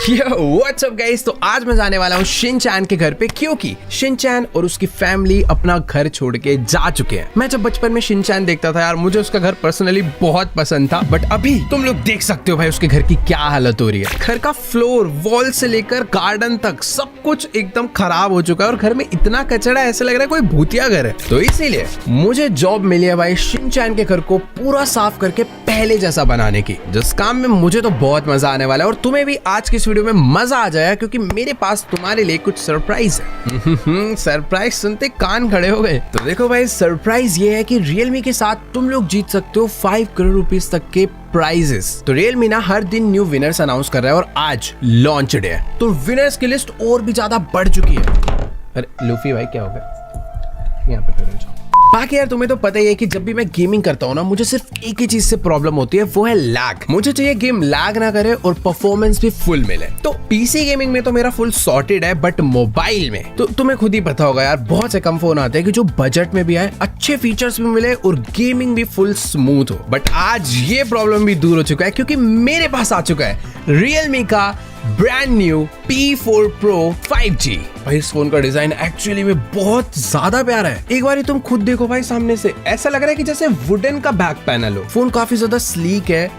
What's up guys. तो आज मैं जाने वाला हूँ शिनचैन के घर पे, क्योंकि शिनचैन और उसकी फैमिली अपना घर छोड़ के जा चुके हैं। मैं जब बचपन में शिनचैन देखता था यार, मुझे उसका घर पर्सनली बहुत पसंद था, बट अभी तुम लोग देख सकते हो भाई उसके घर की क्या हालत हो रही है। घर का फ्लोर, वॉल से लेकर गार्डन तक सब कुछ एकदम खराब हो चुका है और घर में इतना कचरा, ऐसा लग रहा है कोई भूतिया घर है। तो इसीलिए मुझे जॉब मिली है भाई शिनचैन के घर को पूरा साफ करके पहले जैसा बनाने की, जिस काम में मुझे तो बहुत मजा आने वाला है और तुम्हें भी आज की इस वीडियो में मजा आ जाएगा, क्योंकि मेरे पास तुम्हारे लिए कुछ सरप्राइज है। सरप्राइज सुनते कान खड़े हो गए। तो देखो भाई, सरप्राइज ये है कि Realme के साथ तुम लोग जीत सकते हो 5 करोड़ रुपीस तक के प्राइजेस। तो Realme ना हर दिन न्यू विनर्स अनाउंस कर रहा है और आज लॉन्च डे है, तो विनर्स की लिस्ट और भी ज्यादा बढ़ चुकी है। अरे लूफी भाई क्या हो गया? यहाँ पे जाओ। बाकी यार तुम्हें तो पता ही है कि जब भी मैं गेमिंग करता हूँ ना, मुझे सिर्फ एक ही चीज से प्रॉब्लम होती है, वो है लैग। मुझे चाहिए गेम लैग ना करे और परफॉर्मेंस भी फुल मिले। तो पीसी गेमिंग में तो मेरा फुल सॉर्टेड है, बट मोबाइल में तो तुम्हें खुद ही पता होगा यार, बहुत से कम फोन आते हैं कि जो बजट में भी आए, अच्छे फीचर्स भी मिले और गेमिंग भी फुल स्मूथ हो। बट आज ये प्रॉब्लम भी दूर हो चुका है, क्योंकि मेरे पास आ चुका है Realme का brand new P4 Pro 5G। भाई इस फोन का डिजाइन एक्चुअली में बहुत ज्यादा प्यारा है। एक बार तुम खुद देखो भाई, सामने से ऐसा लग रहा है कि जैसे वुडन का बैक पैनल हो। फोन काफी ज्यादा स्लीक है,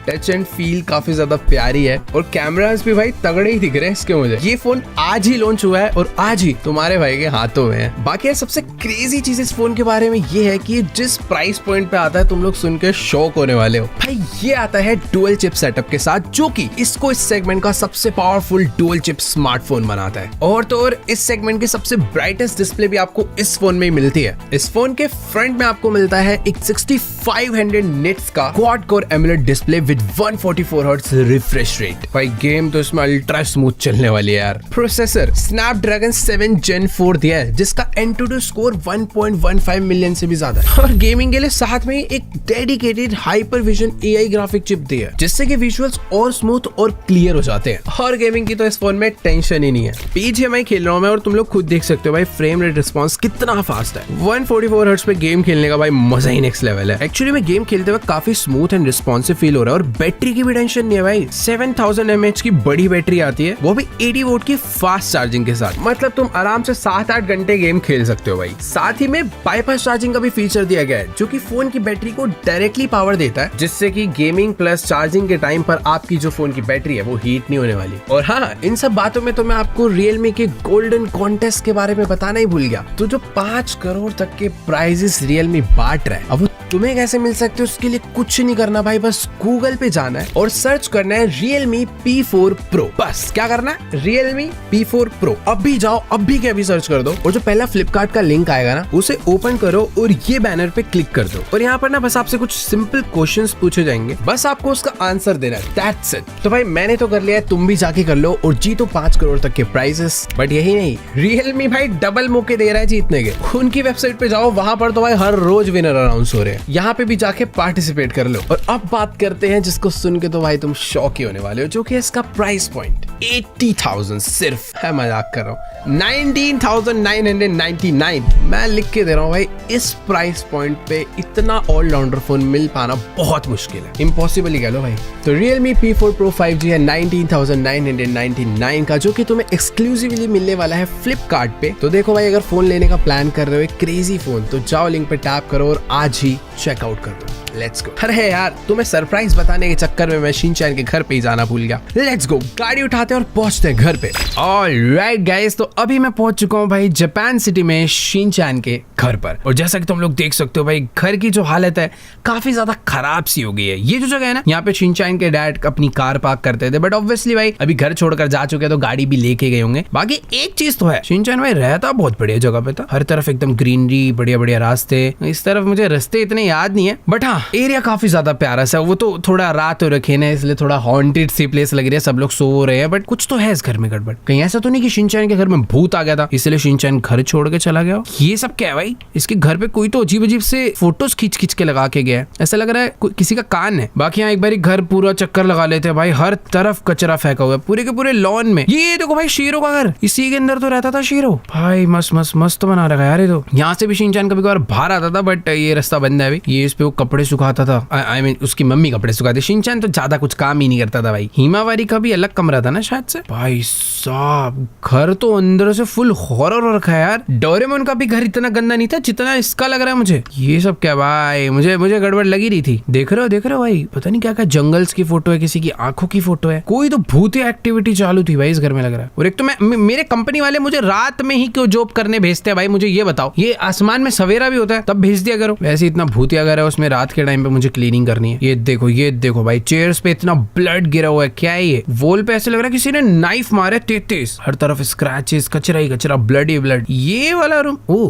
टच एंड फील काफी ज्यादा प्यारी है और कैमरास भी भाई तगड़े ही दिख रहे हैं इसके। मुझे ये फोन आज ही लॉन्च हुआ है और आज ही तुम्हारे भाई के हाथों में है। बाकी सबसे क्रेजी चीज इस फोन के बारे में ये है कि जिस प्राइस पॉइंट पे आता है, तुम लोग सुन के शॉक होने वाले हो। भाई ये आता है डुअल चिप सेटअप के साथ, जो कि इसको इस सेगमेंट का सबसे पावरफुल डुअल चिप स्मार्टफोन बनाता है। और तो और इस सेगमेंट की सबसे ब्राइटेस्ट डिस्प्ले भी आपको इस फोन में ही मिलती है। इस फोन के फ्रंट में आपको मिलता है एक 6500 निट्स का quad core AMOLED display with 144 hertz refresh rate. भाई गेम तो इसमें अल्ट्रा स्मूथ चलने वाली है यार। प्रोसेसर स्नैपड्रैगन 7 Gen 4 दिया है, जिसका Antutu स्कोर 1.15 मिलियन से भी ज्यादा है। और गेमिंग के लिए साथ में एक डेडिकेटेड हाइपरविजन AI ग्राफिक चिप दी है, जिससे कि विजुअल्स और स्मूथ और क्लियर हो जाते हैं। और गेमिंग की तो इस फोन में टेंशन ही नहीं है। PGMI खेल रहा हूं मैं और तुम लोग खुद देख सकते हो भाई फ्रेम रेट रिस्पॉन्स कितना फास्ट है। 144 हर्ट्ज पे गेम खेलने का भाई मजा ही नेक्स्ट लेवल है। एक्चुअली में गेम खेलते वक्त काफी स्मूथ एंड रिस्पॉन्सिव फील हो रहा है और बैटरी की भी टेंशन नहीं है भाई। 7000 mAh की बड़ी बैटरी आती है, वो भी 80 वोल्ट की फास्ट चार्जिंग के साथ। मतलब तुम आराम से 7-8 घंटे गेम खेल सकते हो भाई। साथ ही में बाईपास चार्जिंग का भी फीचर दिया गया है, जो कि फोन की बैटरी को डायरेक्टली पावर देता है, जिससे कि गेमिंग प्लस चार्जिंग के टाइम पर आपकी जो फोन की बैटरी है वो हीट नहीं होने वाली। और हाँ, इन सब बातों में तो मैं आपको Realme के गोल्डन कॉन्टेस्ट के बारे में बताना ही भूल गया। तो जो 5 करोड़ तक के प्राइजेस Realme बांट रहा है, अब तुम्हें कैसे मिल सकते हो, उसके लिए कुछ नहीं करना भाई, बस गूगल पे जाना है और सर्च करना है Realme P4 Pro। बस क्या करना है, Realme P4 Pro। अभी जाओ, अभी के अभी सर्च कर दो और जो पहला फ्लिपकार्ट का लिंक आएगा ना, उसे ओपन करो और ये बैनर पे क्लिक कर दो। और यहाँ पर ना बस आपसे कुछ सिंपल क्वेश्चंस पूछे जाएंगे, बस आपको उसका आंसर देना है, दैट्स इट। तो भाई मैंने तो कर लिया है, तुम भी जाके कर लो और जीतो 5 करोड़ तक के प्राइजेस। बट यही नहीं, Realme भाई डबल मौके दे रहा है जीतने के। उनकी वेबसाइट पे जाओ, वहां पर तो भाई हर रोज विनर अनाउंस हो रहे हैं। यहाँ पे भी जाके पार्टिसिपेट कर लो। और अब बात करते हैं जिसको सुन के तो भाई तुम शॉक ही होने वाले हो, जो कि इसका प्राइस पॉइंट 80,000 सिर्फ है। मजाक कर रहा हूँ, 19,999 मैं लिख के दे रहा हूँ भाई। इस प्राइस पॉइंट पे इतना ऑलराउंडर फोन मिल पाना बहुत मुश्किल है, इम्पॉसिबल ही कह लो भाई। तो Realme P4 Pro 5G है 19,999 का, जो कि तुम्हें एक्सक्लूसिवली मिलने वाला है फ्लिपकार्ट पे। तो देखो भाई, अगर फोन लेने का प्लान कर रहे हो एक क्रेजी फोन, तो जाओ लिंक पे टैप करो और आज ही चेकआउट कर दो। Let's go. अरे यार, तुम्हें सरप्राइज बताने के चक्कर में मैं शिनचैन के घर पे ही जाना भूल गया। लेट्स गो, गाड़ी उठाते हैं और पहुंचते हैं घर पे। ऑलराइट गाइस, तो अभी मैं पहुंच चुका हूं भाई जापान सिटी में शिनचैन के घर पर। और जैसा कि तुम लोग देख सकते हो भाई, घर की जो हालत है काफी ज्यादा खराब सी हो गई है। ये जो जगह है ना, यहाँ पे शिनचैन के डैड अपनी कार पार्क करते थे, बट ऑब्वियसली भाई अभी घर छोड़कर जा चुके हैं तो गाड़ी भी लेके गए होंगे। बाकी एक चीज तो है, शिनचैन भाई रहता बहुत बढ़िया जगह पे था। हर तरफ एकदम ग्रीनरी, बढ़िया बढ़िया रास्ते। इस तरफ मुझे रास्ते इतने याद नहीं है, बट हाँ एरिया काफी ज्यादा प्यारा सा। वो तो थोड़ा रात हो रखी है ना, इसलिए थोड़ा हॉन्टेड सी प्लेस लग रही है, सब लोग सो रहे हैं, बट कुछ तो है इस घर में गड़बड़। कहीं ऐसा तो नहीं कि शिनचैन के घर में भूत आ गया था इसलिए शिनचैन घर छोड़ के चला गया। ये सब क्या है भाई, इसके घर पे कोई तो अजीब अजीब से फोटोज खींच खींच के लगा के गया है, ऐसा लग रहा है किसी का कान है। बाकी यहाँ एक बार घर पूरा चक्कर लगा लेते हैं भाई, हर तरफ कचरा फेंका हुआ है पूरे के पूरे लॉन में। ये देखो भाई शेरों का घर, इसी के अंदर तो रहता था शेरों। भाई मस्त मस्त मस्त बना रखा है यार ये तो। यहाँ से भी शिनचैन कभी कभार बाहर आता था, बट ये रास्ता बंद है अभी। ये इस पे वो कपड़े सुखाता था, आई मीन उसकी मम्मी कपड़े सुखाती। शिनचैन तो ज्यादा कुछ काम ही नहीं करता था भाई। हिमावारी का भी अलग कमरा था ना शायद से। भाई साहब घर तो अंदर से फुल हॉरर हो रखा है यार। डोरेमोन का भी घर इतना गंदा नहीं था जितना इसका लग रहा है मुझे। ये सब क्या भाई, मुझे गड़बड़ लगी रही थी। देख रहे हो भाई, पता नहीं क्या क्या जंगल्स की फोटो है, किसी की आंखों की फोटो है, कोई तो भूतिया एक्टिविटी चालू थी भाई इस घर में लग रहा है। और एक तो मेरे कंपनी वाले मुझे रात में ही क्यों जॉब करने भेजते हैं भाई, मुझे ये बताओ। ये आसमान में सवेरा भी होता है तब भेज दिया करो। वैसे इतना भूतिया घर है, उसमें रात के टाइम पे मुझे क्लीनिंग करनी है। ये देखो भाई, चेयर्स पे इतना ब्लड गिरा हुआ है, क्या है ये? वॉल पे ऐसे लग रहा है किसी ने नाइफ मारे तेज। हर तरफ स्क्रैचेस, कचरा ही कचरा, ब्लड ही ब्लड। ये वाला रूम, ओ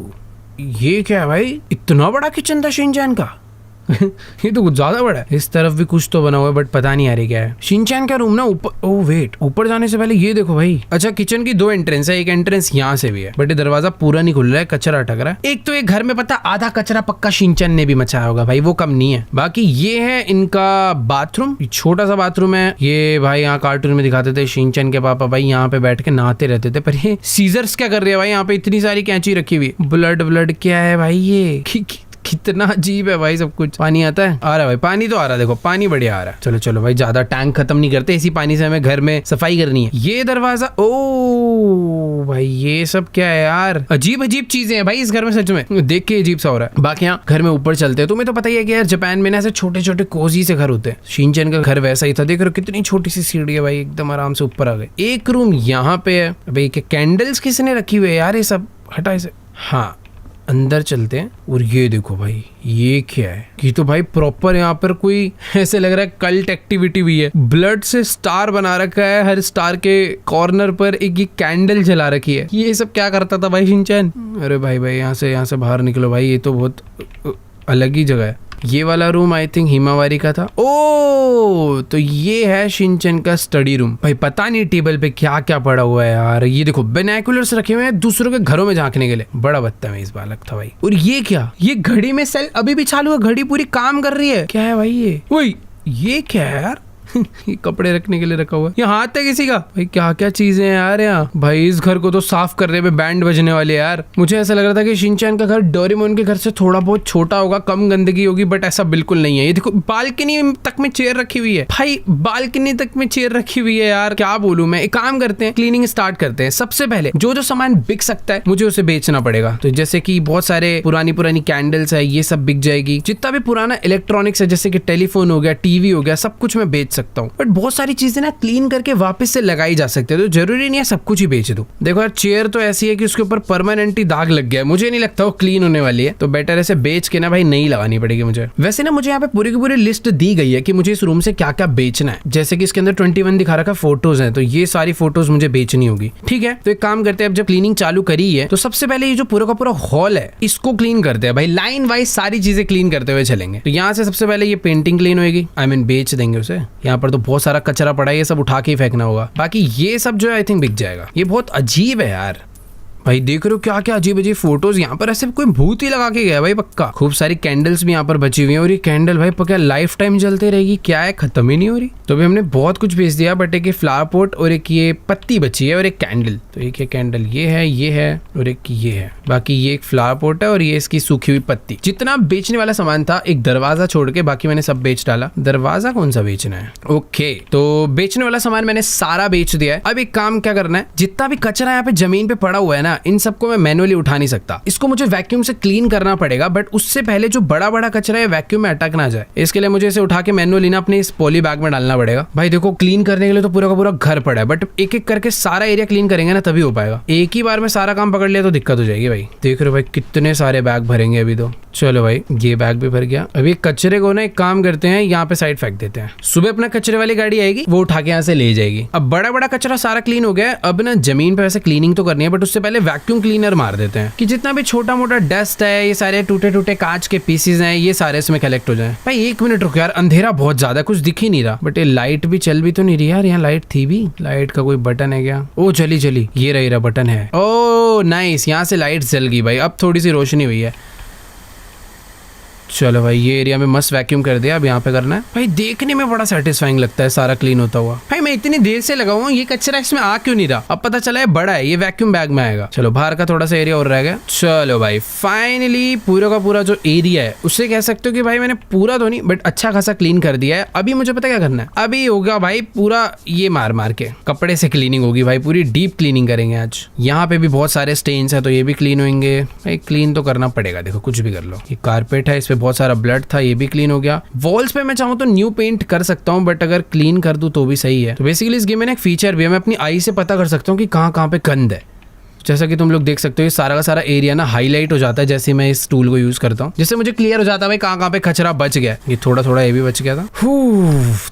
ये क्या है भाई? इतना बड़ा किचन था शिनचैन का। ये तो कुछ ज्यादा बड़ा है। इस तरफ भी कुछ तो बना हुआ है बट पता नहीं आ रही क्या है। शिनचैन का रूम ना ऊपर, ओह वेट, ऊपर जाने से पहले ये देखो भाई। अच्छा किचन की 2 एंट्रेंस है, एक एंट्रेंस यहाँ से भी है बट ये दरवाजा पूरा नहीं खुल रहा है, कचरा अटक रहा है। एक तो एक घर में पता आधा कचरा पक्का शिनचैन ने भी मचाया होगा भाई, वो कम नहीं है। बाकी ये है इनका बाथरूम, छोटा सा बाथरूम है ये भाई। यहाँ कार्टून में दिखाते थे शिनचैन के पापा भाई यहाँ पे बैठ के नहाते रहते थे, पर ये सीजर्स क्या कर रहे हैं भाई? यहाँ पे इतनी सारी कैंची रखी हुई, ब्लड क्या है भाई ये? कितना अजीब है भाई सब कुछ। पानी आता है, आ रहा है भाई, पानी तो आ रहा है, देखो पानी बढ़िया आ रहा है। चलो भाई ज्यादा टैंक खत्म नहीं करते, इसी पानी से हमें घर में सफाई करनी है। ये दरवाजा, ओ भाई ये सब क्या है यार? अजीब चीजें हैं भाई इस घर में, सच में देख के अजीब सा हो रहा है। बाकी यहाँ घर में ऊपर चलते हैं। तुम्हें तो पता ही है कि यार जापान में ना ऐसे छोटे कोजी से घर होते हैं। शिनचैन का घर वैसा ही था, देख रहे हो कितनी छोटी सी सीढ़ी है भाई, एकदम आराम से ऊपर आ गए। एक रूम यहाँ पे है भाई, कैंडल्स किसने रखी हुई है यार? ये सब हटा इसे। हाँ अंदर चलते हैं। और ये देखो भाई, ये क्या है? ये तो भाई प्रॉपर यहाँ पर कोई ऐसे लग रहा है कल्ट एक्टिविटी भी है। ब्लड से स्टार बना रखा है, हर स्टार के कॉर्नर पर एक ये कैंडल जला रखी है। ये सब क्या करता था भाई शिनचैन? अरे भाई यहाँ से बाहर निकलो भाई, ये तो बहुत अलग ही जगह है। ये वाला रूम आई थिंक हिमावारी का था। ओ तो ये है शिनचैन का स्टडी रूम। भाई पता नहीं टेबल पे क्या क्या पड़ा हुआ है यार। ये देखो बाइनोकुलर्स रखे हुए हैं दूसरों के घरों में झांकने के लिए। बड़ा बदतमीज बालक था भाई। और ये क्या? ये घड़ी में सेल अभी भी चालू है, घड़ी पूरी काम कर रही है। क्या है भाई ये? वही ये क्या है यार? ये कपड़े रखने के लिए रखा हुआ है। ये हाथ है किसी का? भाई क्या क्या चीजें हैं यार यहाँ। भाई इस घर को तो साफ करने में बैंड बजने वाले यार। मुझे ऐसा लग रहा था कि शिनचैन का घर डोरेमोन के घर से थोड़ा बहुत छोटा होगा, कम गंदगी होगी, बट ऐसा बिल्कुल नहीं है। ये देखो बालकनी तक में चेयर रखी हुई है भाई, बालकनी तक में चेयर रखी हुई है यार। क्या बोलूं मैं। एक काम करते हैं, क्लीनिंग स्टार्ट करते हैं। सबसे पहले जो सामान बिक सकता है मुझे उसे बेचना पड़ेगा। तो जैसे कि बहुत सारे पुरानी कैंडल्स है, ये सब बिक जाएगी। जितना भी पुराना इलेक्ट्रॉनिक्स है जैसे कि टेलीफोन हो गया, टीवी हो गया, सब कुछ मैं बेच सकता हूँ। बट बहुत सारी चीजें ना क्लीन करके वापस से लगाई जा सकती है, तो जरूरी नहीं है सब कुछ ही बेच दूं। देखो यार चेयर तो ऐसी है कि उसके ऊपर परमानेंटली दाग लग गया है, मुझे नहीं लगता वो क्लीन होने वाली है, तो बेटर ऐसे बेच के ना भाई नई लगानी पड़ेगी मुझे। वैसे ना मुझे यहाँ पे पूरी की पूरी लिस्ट दी गई है कि मुझे इस रूम से क्या क्या बेचना है। जैसे कि इसके अंदर 21 दिखा रखा फोटोज है, तो ये सारी फोटोज मुझे बेचनी होगी। ठीक है, तो एक काम करते हैं, अब जब क्लीनिंग चालू करी है तो सबसे पहले ये जो पूरा का पूरा हॉल है इसको क्लीन करते हैं भाई। लाइन वाइज सारी चीजें क्लीन करते हुए चलेंगे। तो यहाँ से सबसे पहले ये पेंटिंग क्लीन होगी, आई मीन बेच देंगे उसे। यहाँ पर तो बहुत सारा कचरा पड़ा है, ये सब उठा के ही फेंकना होगा। बाकी ये सब जो है आई थिंक बिक जाएगा। ये बहुत अजीब है यार। भाई देख रहे हो क्या क्या अजीब अजीब फोटोज। यहाँ पर ऐसे कोई भूत ही लगा के गया भाई पक्का। खूब सारी कैंडल्स भी यहाँ पर बची हुई हैं, और ये कैंडल भाई पक्का लाइफ टाइम जलते रहेगी, क्या है खत्म ही नहीं हो रही। तो अभी हमने बहुत कुछ बेच दिया, बट एक ये फ्लावर पॉट और एक ये पत्ती बची है और एक कैंडल। तो एक ये कैंडल ये है और एक ये है। बाकी ये एक फ्लावर पॉट है और ये इसकी सूखी हुई पत्ती। जितना बेचने वाला सामान था एक दरवाजा छोड़ के बाकी मैंने सब बेच डाला। दरवाजा कौन सा बेचना है? ओके, तो बेचने वाला सामान मैंने सारा बेच दिया है। अब एक काम क्या करना है, जितना भी कचरा यहाँ पे जमीन पे पड़ा हुआ है ना, इन सबको मैं मैनुअली उठा नहीं सकता, इसको मुझे वैक्यूम से क्लीन करना पड़ेगा। बट उससे पहले जो बड़ा बड़ा कचरा है वैक्यूम में अटक ना जाए, इसके लिए मुझे इसे उठा के मैनुअली ना अपने इस पॉली बैग में डालना पड़ेगा। भाई देखो क्लीन करने के लिए तो पूरा का पूरा घर पड़ा है, बट एक एक करके सारा एरिया क्लीन करेंगे ना तभी हो पाएगा। एक ही बार में सारा काम पकड़ लिया तो दिक्कत हो जाएगी भाई। देख रहे हो भाई कितने सारे बैग भरेंगे अभी तो। चलो भाई ये बैग भी भर गया। अभी कचरे को ना एक काम करते हैं, यहाँ पे साइड फेंक देते हैं। सुबह अपना कचरे वाली गाड़ी आएगी, वो उठा के यहाँ से ले जाएगी। अब बड़ा बड़ा कचरा सारा क्लीन हो गया है। अब ना जमीन पे वैसे क्लीनिंग तो करनी है, बट उससे पहले वैक्यूम क्लीनर मार देते हैं कि जितना भी छोटा मोटा डस्ट है, ये सारे टूटे टूटे कांच के पीसेज हैं, ये सारे इसमें कलेक्ट हो जाए। भाई एक मिनट रुको यार, अंधेरा बहुत ज्यादा, कुछ दिख ही नहीं रहा। बट ये लाइट भी चल भी तो नहीं रही यार। यहाँ लाइट थी भी, लाइट का कोई बटन है क्या? ओ चली ये रही बटन है। ओ नाइस, यहाँ से लाइट जल गई भाई, अब थोड़ी सी रोशनी हुई है। चलो भाई ये एरिया में मस्त वैक्यूम कर दिया, अब यहाँ पे करना है भाई। देखने में बड़ा सेटिस्फाइंग लगता है सारा क्लीन होता हुआ। भाई मैं इतनी देर से लगा हुआ, ये कचरा इसमें आ क्यों नहीं रहा? अब पता चला है बड़ा है, ये वैक्यूम बैग में आएगा। चलो बाहर का थोड़ा सा एरिया और रह गया। चलो भाई फाइनली पूरा का पूरा जो एरिया है उससे कह सकते हो कि भाई मैंने पूरा तो नहीं बट अच्छा खासा क्लीन कर दिया है। अभी मुझे पता क्या करना है, अभी होगा भाई पूरा ये मार के कपड़े से क्लीनिंग होगी भाई, पूरी डीप क्लीनिंग करेंगे आज। यहाँ पे भी बहुत सारे स्टेन्स है तो ये भी क्लीन होंगे भाई, क्लीन तो करना पड़ेगा। देखो कुछ भी कर लो, ये कारपेट है, इस पे बहुत सारा ब्लड था, ये भी क्लीन हो गया। वॉल्स पे मैं चाहूँ तो न्यू पेंट कर सकता हूँ बट अगर क्लीन कर दूं तो भी सही है। तो बेसिकली इस गेम में एक फीचर भी है, मैं अपनी आई से पता कर सकता हूँ कि कहाँ पे गंद है। जैसा कि तुम लोग देख सकते हो ये सारा का सारा एरिया ना हाईलाइट हो जाता है जैसे मैं इस टूल को यूज करता हूँ, जिससे मुझे क्लियर हो जाता है भाई कहाँ पे कचरा बच गया। ये थोड़ा ये भी बच गया था।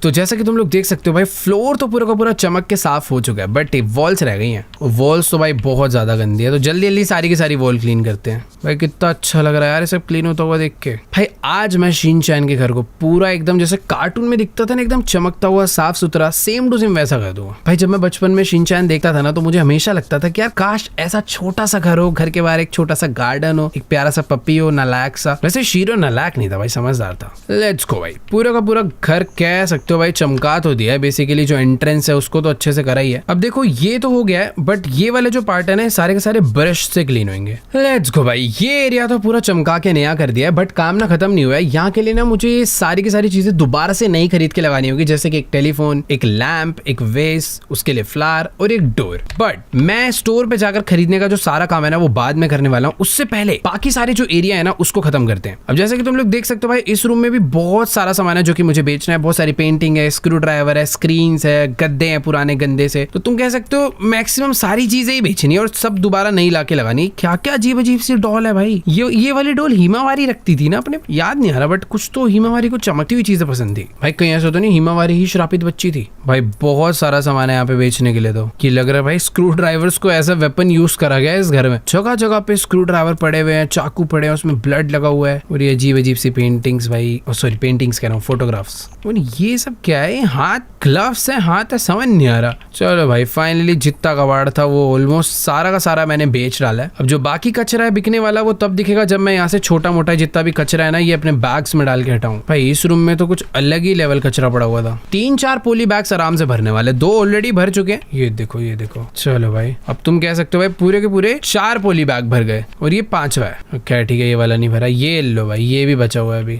तो जैसा कि तुम लोग देख सकते हो भाई फ्लोर तो पूरा का पूरा चमक के साफ हो चुका है बट वॉल्स रह गई हैं। वॉल्स तो भाई बहुत ज्यादा गंदी है, तो जल्दी सारी की सारी वॉल क्लीन करते हैं। भाई कितना अच्छा लग रहा है यार ये सब क्लीन होता हुआ देख के। भाई आज मैं शिनचैन के घर को पूरा एकदम जैसे कार्टून में दिखता था ना, एकदम चमकता हुआ साफ सुथरा, सेम टू सेम वैसा कर दूंगा। भाई जब मैं बचपन में शिनचैन देखता था ना तो मुझे हमेशा लगता था कि यार काश ऐसा छोटा सा घर हो, घर के बाहर एक छोटा सा गार्डन हो, एक प्यारा सा पपी हो, नालायक सा। वैसे शीरो नालायक नहीं था भाई, समझदार था। लेट्स गो भाई, पूरा का पूरा घर कह सकते हो भाई चमका तो दिया है। बेसिकली जो एंट्रेंस है उसको तो अच्छे से करा ही है। अब देखो ये तो हो गया है बट ये वाले जो पार्ट है ना सारे के सारे ब्रश से क्लीन होंगे। लेट्स गो भाई, ये एरिया तो पूरा चमका के नया कर दिया है बट काम ना खत्म नहीं हुआ है। यहाँ के लिए ना मुझे ये सारी की सारी चीजें दोबारा से नई खरीद के लगानी होगी, जैसे कि एक टेलीफोन, एक लैंप, एक वेस, उसके लिए फ्लावर और एक डोर। बट मैं स्टोर पे जाकर खरीदने का जो सारा काम है ना वो बाद में करने वाला हूँ। उससे पहले बाकी सारे जो एरिया है ना उसको खत्म करते हैं। अब जैसे कि तुम लोग देख सकते हो भाई इस रूम में भी बहुत सारा सामान है जो कि मुझे बेचना है। बहुत सारी पेंटिंग है, स्क्रू ड्राइवर है, स्क्रीन्स है, गद्दे हैं पुराने गंदे से। तो तुम कह सकते हो मैक्सिमम सारी चीजें ही बेचनी है और सब दोबारा नहीं लाके लगानी। क्या क्या अजीब अजीब सी डॉल है भाई। ये वाली डॉल हिमावारी रखती थी ना अपने, याद नहीं आ रहा बट कुछ तो हिमावारी को चमकती हुई चीजें पसंद थी भाई। कहीं ऐसा तो नहीं हिमावारी ही श्रापित बच्ची थी भाई। बहुत सारा सामान है यहाँ पे बेचने के लिए। तो कि लग रहा है भाई स्क्रू ड्राइवर्स को एज अ वेपन यूज करा गया है इस घर में। जगह जगह पे स्क्रू ड्राइवर पड़े हुए हैं, चाकू पड़े हैं, उसमें ब्लड लगा हुआ है और ये अजीब अजीब सी पेंटिंग्स भाई, सॉरी पेंटिंग्स कह रहा हूँ, फोटोग्राफ्स। और ये सब क्या है, हाथ ग्लव्स है, हाथ है, समझ नहीं आ रहा। चलो भाई फाइनली जितना कबाड़ था वो ऑलमोस्ट सारा का सारा मैंने बेच डाला है। अब जो बाकी कचरा है बिकने वाला वो तब दिखेगा जब मैं यहाँ से छोटा मोटा जितना भी कचरा है ना ये अपने बैग्स में डाल के हटाऊं। भाई इस रूम में तो कुछ अलग ही लेवल कचरा पड़ा हुआ था। 3-4 पोली बैग्स आराम से भरने वाले, 2 ऑलरेडी भर चुके हैं। ये देखो ये देखो। चलो भाई अब तुम कह सकते हो भाई पूरे के पूरे 4 पोली बैग भर गए और ये 5वां है। क्या ठीक है, ये वाला नहीं भरा, ये लो भाई, ये भी बचा हुआ है अभी।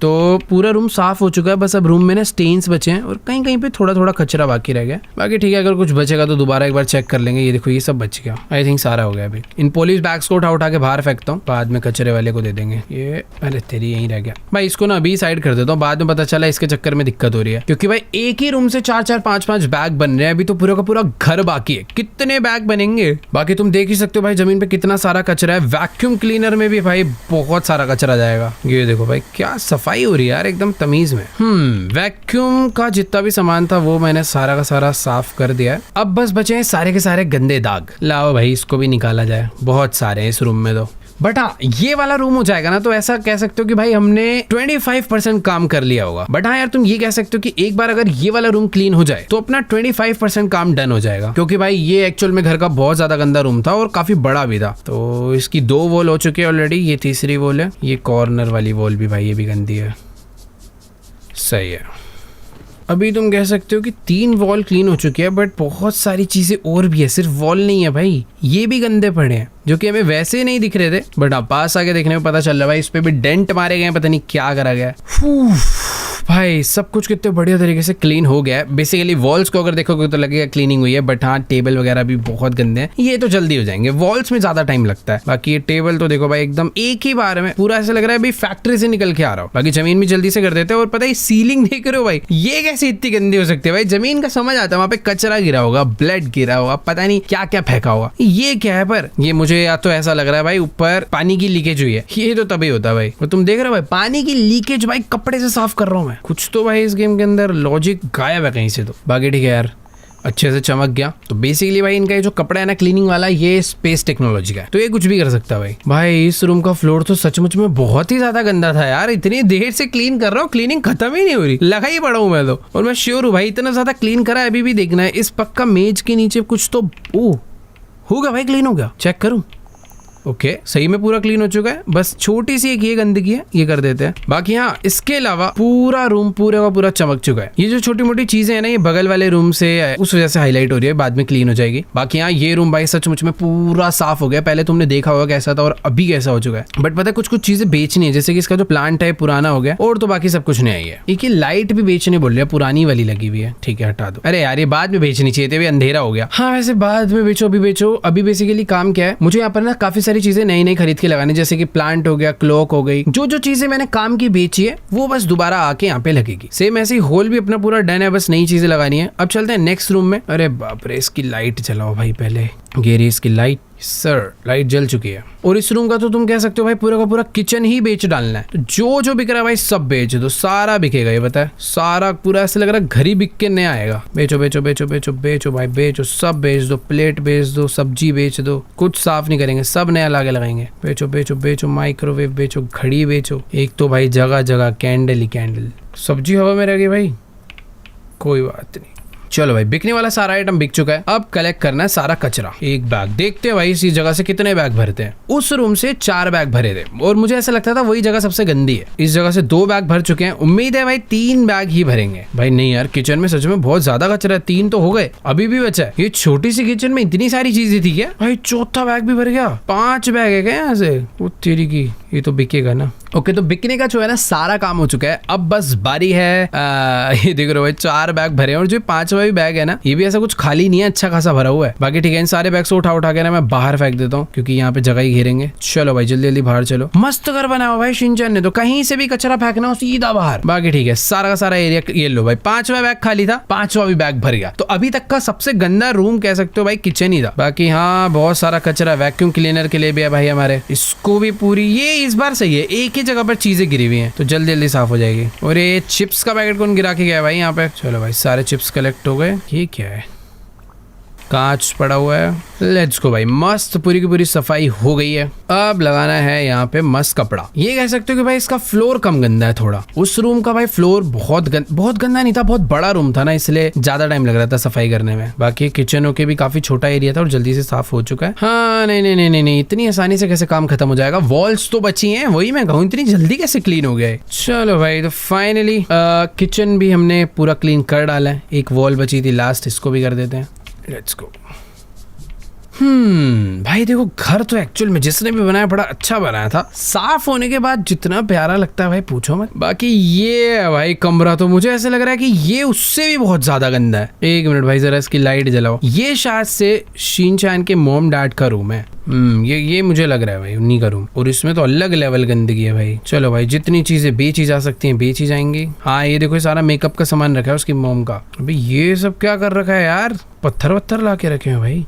तो पूरा रूम साफ हो चुका है। बस अब रूम में ना स्टेन्स बचे हैं और कहीं कहीं पे थोड़ा थोड़ा कचरा बाकी रह गया। बाकी ठीक है, अगर कुछ बचेगा तो दोबारा एक बार चेक कर लेंगे। ये देखो ये सब बच गया, आई थिंक सारा हो गया। अभी इन पॉलिश बैग्स को उठा के बाहर फेंकता हूँ, बाद में कचरे वाले को दे देंगे। ये अरे तेरी यहीं रह गया भाई, इसको ना अभी साइड कर देता हूँ, बाद में पता चला इसके चक्कर में दिक्कत हो रही है। क्योंकि भाई एक ही रूम से 4-4 5-5 बैग बन रहे हैं। अभी तो पूरा का पूरा घर बाकी है, कितने बैग बनेंगे। बाकी तुम देख ही सकते हो भाई जमीन पे कितना सारा कचरा है। वैक्यूम क्लीनर में भी भाई बहुत सारा कचरा जाएगा। ये देखो भाई क्या सफाई हो रही है यार एकदम तमीज में। वैक्यूम का जितना भी सामान था वो मैंने सारा का सारा साफ कर दिया है। अब बस बचे हैं सारे के सारे गंदे दाग। लाओ भाई इसको भी निकाला जाए, बहुत सारे हैं इस रूम में तो। बट हाँ ये वाला रूम हो जाएगा ना तो ऐसा कह सकते हो कि भाई हमने 25% काम कर लिया होगा। बट हाँ यार तुम ये कह सकते हो कि एक बार अगर ये वाला रूम क्लीन हो जाए तो अपना 25% काम डन हो जाएगा। क्योंकि भाई ये एक्चुअल में घर का बहुत ज्यादा गंदा रूम था और काफी बड़ा भी था। तो इसकी 2 वॉल हो चुकी है ऑलरेडी, ये तीसरी वॉल है। ये कॉर्नर वाली वॉल भी भाई ये भी गंदी है। सही है, अभी तुम कह सकते हो कि 3 वॉल क्लीन हो चुकी है बट बहुत सारी चीजें और भी है, सिर्फ वॉल नहीं है भाई, ये भी गंदे पड़े हैं जो कि हमें वैसे नहीं दिख रहे थे। बट हाँ पास आके देखने में पता चल रहा है भाई इस पे भी डेंट मारे गए, पता नहीं क्या करा गया है। भाई सब कुछ कितने बढ़िया तरीके से क्लीन हो गया है। बेसिकली वॉल्स को अगर देखोगे तो लगेगा क्लीनिंग हुई है बट हाँ टेबल वगैरह भी बहुत गंदे हैं, ये तो जल्दी हो जाएंगे। वॉल्स में ज्यादा टाइम लगता है। बाकी ये टेबल तो देखो भाई एकदम एक ही बार में पूरा ऐसा लग रहा है भाई फैक्ट्री से निकल के आ रहा हो। बाकी जमीन भी जल्दी से कर देते हैं। और पता है सीलिंग देख रहे हो भाई, ये कैसे इतनी गंदी हो सकती है भाई। जमीन का समझ आता है, वहाँ पे कचरा गिरा होगा, ब्लड गिरा होगा, पता नहीं क्या क्या फेंका होगा। ये क्या है, पर ये मुझे या तो ऐसा लग रहा है भाई ऊपर पानी की लीकेज हुई है। ये तो तभी होता है भाई, और तुम देख रहे हो भाई पानी की लीकेज भाई कपड़े से साफ कर रहा हूँ मैं। कुछ तो भाई गेम के अंदर लॉजिक गायब है कहीं से। तो बाकी ठीक है यार, अच्छे से चमक गया। तो बेसिकली भाई इनका ये जो कपड़ा है ना क्लीनिंग वाला, ये स्पेस टेक्नोलॉजी का है, तो ये कुछ भी कर सकता है भाई। भाई इस रूम का फ्लोर तो सचमुच में बहुत ही ज्यादा गंदा था यार। इतनी देर से क्लीन कर रहा हूँ, क्लीनिंग खत्म ही नहीं हो रही, लगा ही पड़ा हूँ मैं तो। और मैं श्योर हूँ भाई इतना ज्यादा क्लीन करा है, अभी भी देखना है। इस पक्का मेज के नीचे कुछ तो हो गया भाई, क्लीन हो गया। चेक करूँ, ओके सही में पूरा क्लीन हो चुका है, बस छोटी सी एक ये गंदगी है, ये कर देते हैं। बाकी हाँ इसके अलावा पूरा रूम पूरे का पूरा चमक चुका है। ये जो छोटी मोटी चीजें है ना, ये बगल वाले रूम से उस वजह से हाईलाइट हो रही है, बाद में क्लीन हो जाएगी। बाकी हाँ ये रूम भाई सचमुच में पूरा साफ हो गया। पहले तुमने देखा होगा कैसा था और अभी कैसा हो चुका है। बट पता है कुछ कुछ चीजें बेचनी है, जैसे कि इसका जो प्लांट है पुराना हो गया, और तो बाकी सब कुछ नहीं है। एक लाइट भी बेचने बोल रहे हैं, पुरानी वाली लगी हुई है, ठीक है हटा दो। अरे यार ये बाद में बेचनी चाहिए थी, अंधेरा हो गया। हाँ वैसे बाद में बेचो, अभी बेचो। अभी बेसिकली काम क्या है, मुझे यहाँ पर ना काफी सारी चीजें नई नई खरीद के लगानी, जैसे कि प्लांट हो गया, क्लॉक हो गई। जो जो चीजें मैंने काम की बेची है वो बस दोबारा आके यहाँ पे लगेगी। सेम ऐसे ही होल भी अपना पूरा डन है, बस नई चीजें लगानी है। अब चलते हैं नेक्स्ट रूम में। अरे बाप रे, इसकी लाइट जलाओ भाई पहले। ये रही इसकी लाइट। सर लाइट जल चुकी है। और इस रूम का तो तुम कह सकते हो भाई पूरा का पूरा किचन ही बेच डालना है। तो जो जो बिक रहा है भाई सब बेच दो, सारा बिकेगा। ये पता है सारा पूरा ऐसे लग रहा है घर ही बिक के नया आएगा। बेचो बेचो बेचो बेचो बेचो भाई बेचो, सब बेच दो। प्लेट बेच दो, सब्जी बेच दो, कुछ साफ नहीं करेंगे, सब नया लाके लगाएंगे। बेचो बेचो बेचो, माइक्रोवेव बेचो, घड़ी बेचो। एक तो भाई जगह जगह कैंडल ही कैंडल। सब्जी हवा में रह गई भाई, कोई बात नहीं। चलो भाई बिकने वाला सारा आइटम बिक चुका है। अब कलेक्ट करना है सारा कचरा। एक बैग देखते हैं भाई इसी जगह से कितने बैग भरते हैं। उस रूम से 4 बैग भरे थे और मुझे ऐसा लगता था वही जगह सबसे गंदी है। इस जगह से 2 बैग भर चुके हैं, उम्मीद है भाई 3 बैग ही भरेंगे। भाई नहीं यार, किचन में सच में बहुत ज्यादा कचरा है। 3 तो हो गए, अभी भी बचा है। ये छोटी सी किचन में इतनी सारी चीजें थी क्या भाई? 4था बैग भी भर गया। 5 बैग है क्या यहाँ से? वो तेरी की, ये तो बिकेगा ना। ओके तो बिकने का जो है ना सारा काम हो चुका है। अब बस बारी है ये देख रहे हो भाई 4 बैग भरे हैं और जो 5वां भी बैग है ना, ये भी ऐसा कुछ खाली नहीं है, अच्छा खासा भरा हुआ है। बाकी ठीक है, इन सारे बैग से उठा उठा के ना मैं बाहर फेंक देता हूँ, क्योंकि यहाँ पे जगह ही घेरेंगे। चलो भाई जल्दी जल्दी बाहर चलो। मस्त घर बना हुआ भाई शिनचैन ने, तो कहीं से भी कचरा फेंकना हो सीधा बाहर। बाकी ठीक है, सारा का सारा एरिया ये लो भाई। 5वां बैग खाली था, 5वां भी बैग भर गया। तो अभी तक का सबसे गंदा रूम कह सकते हो भाई किचन ही था। बाकी हाँ बहुत सारा कचरा वैक्यूम क्लीनर के लिए भी है भाई हमारे। इसको भी पूरी, ये इस बार सही है, एक ही जगह पर चीजें गिरी हुई हैं तो जल्दी जल्दी साफ हो जाएगी। और ये चिप्स का पैकेट कौन गिरा के गया है भाई यहाँ पे? चलो भाई सारे चिप्स कलेक्ट हो गए। ये क्या है? कांच पड़ा हुआ है। लेट्स गो भाई, मस्त पूरी की पूरी सफाई हो गई है। अब लगाना है यहाँ पे मस्त कपड़ा। ये कह सकते हो कि भाई इसका फ्लोर कम गंदा है थोड़ा। उस रूम का भाई फ्लोर बहुत गंदा नहीं था, बहुत बड़ा रूम था ना, इसलिए ज्यादा टाइम लग रहा था सफाई करने में। बाकी किचन के भी काफी छोटा एरिया था और जल्दी से साफ हो चुका है। हाँ नहीं नहीं नहीं नहीं नहीं, इतनी आसानी से कैसे काम खत्म हो जाएगा? वॉल्स तो बची हैं, वही मैं कहूँ इतनी जल्दी कैसे क्लीन हो गए। चलो भाई तो फाइनली किचन भी हमने पूरा क्लीन कर डाला है। एक वॉल बची थी लास्ट, इसको भी कर देते हैं। Let's go. भाई देखो घर तो एक्चुअल में जिसने भी बनाया बड़ा अच्छा बनाया था। साफ होने के बाद जितना प्यारा लगता है भाई पूछो मत। बाकी ये है भाई कमरा, तो मुझे ऐसा लग रहा है कि ये उससे भी बहुत ज्यादा गंदा है। 1 मिनट भाई जरा इसकी लाइट जलाओ। ये शायद से शिनचैन के मॉम डैड का रूम है। ये मुझे लग रहा है भाई उन्हीं का रूम, और इसमें तो अलग लेवल गंदगी है भाई। चलो भाई जितनी चीजें बेची जा सकती हैं बेची जाएंगी। हाँ ये देखो सारा मेकअप का सामान रखा है उसकी मॉम का। अभी ये सब क्या कर रखा है यार? पत्थर वत्थर ला के रखे हैं भाई।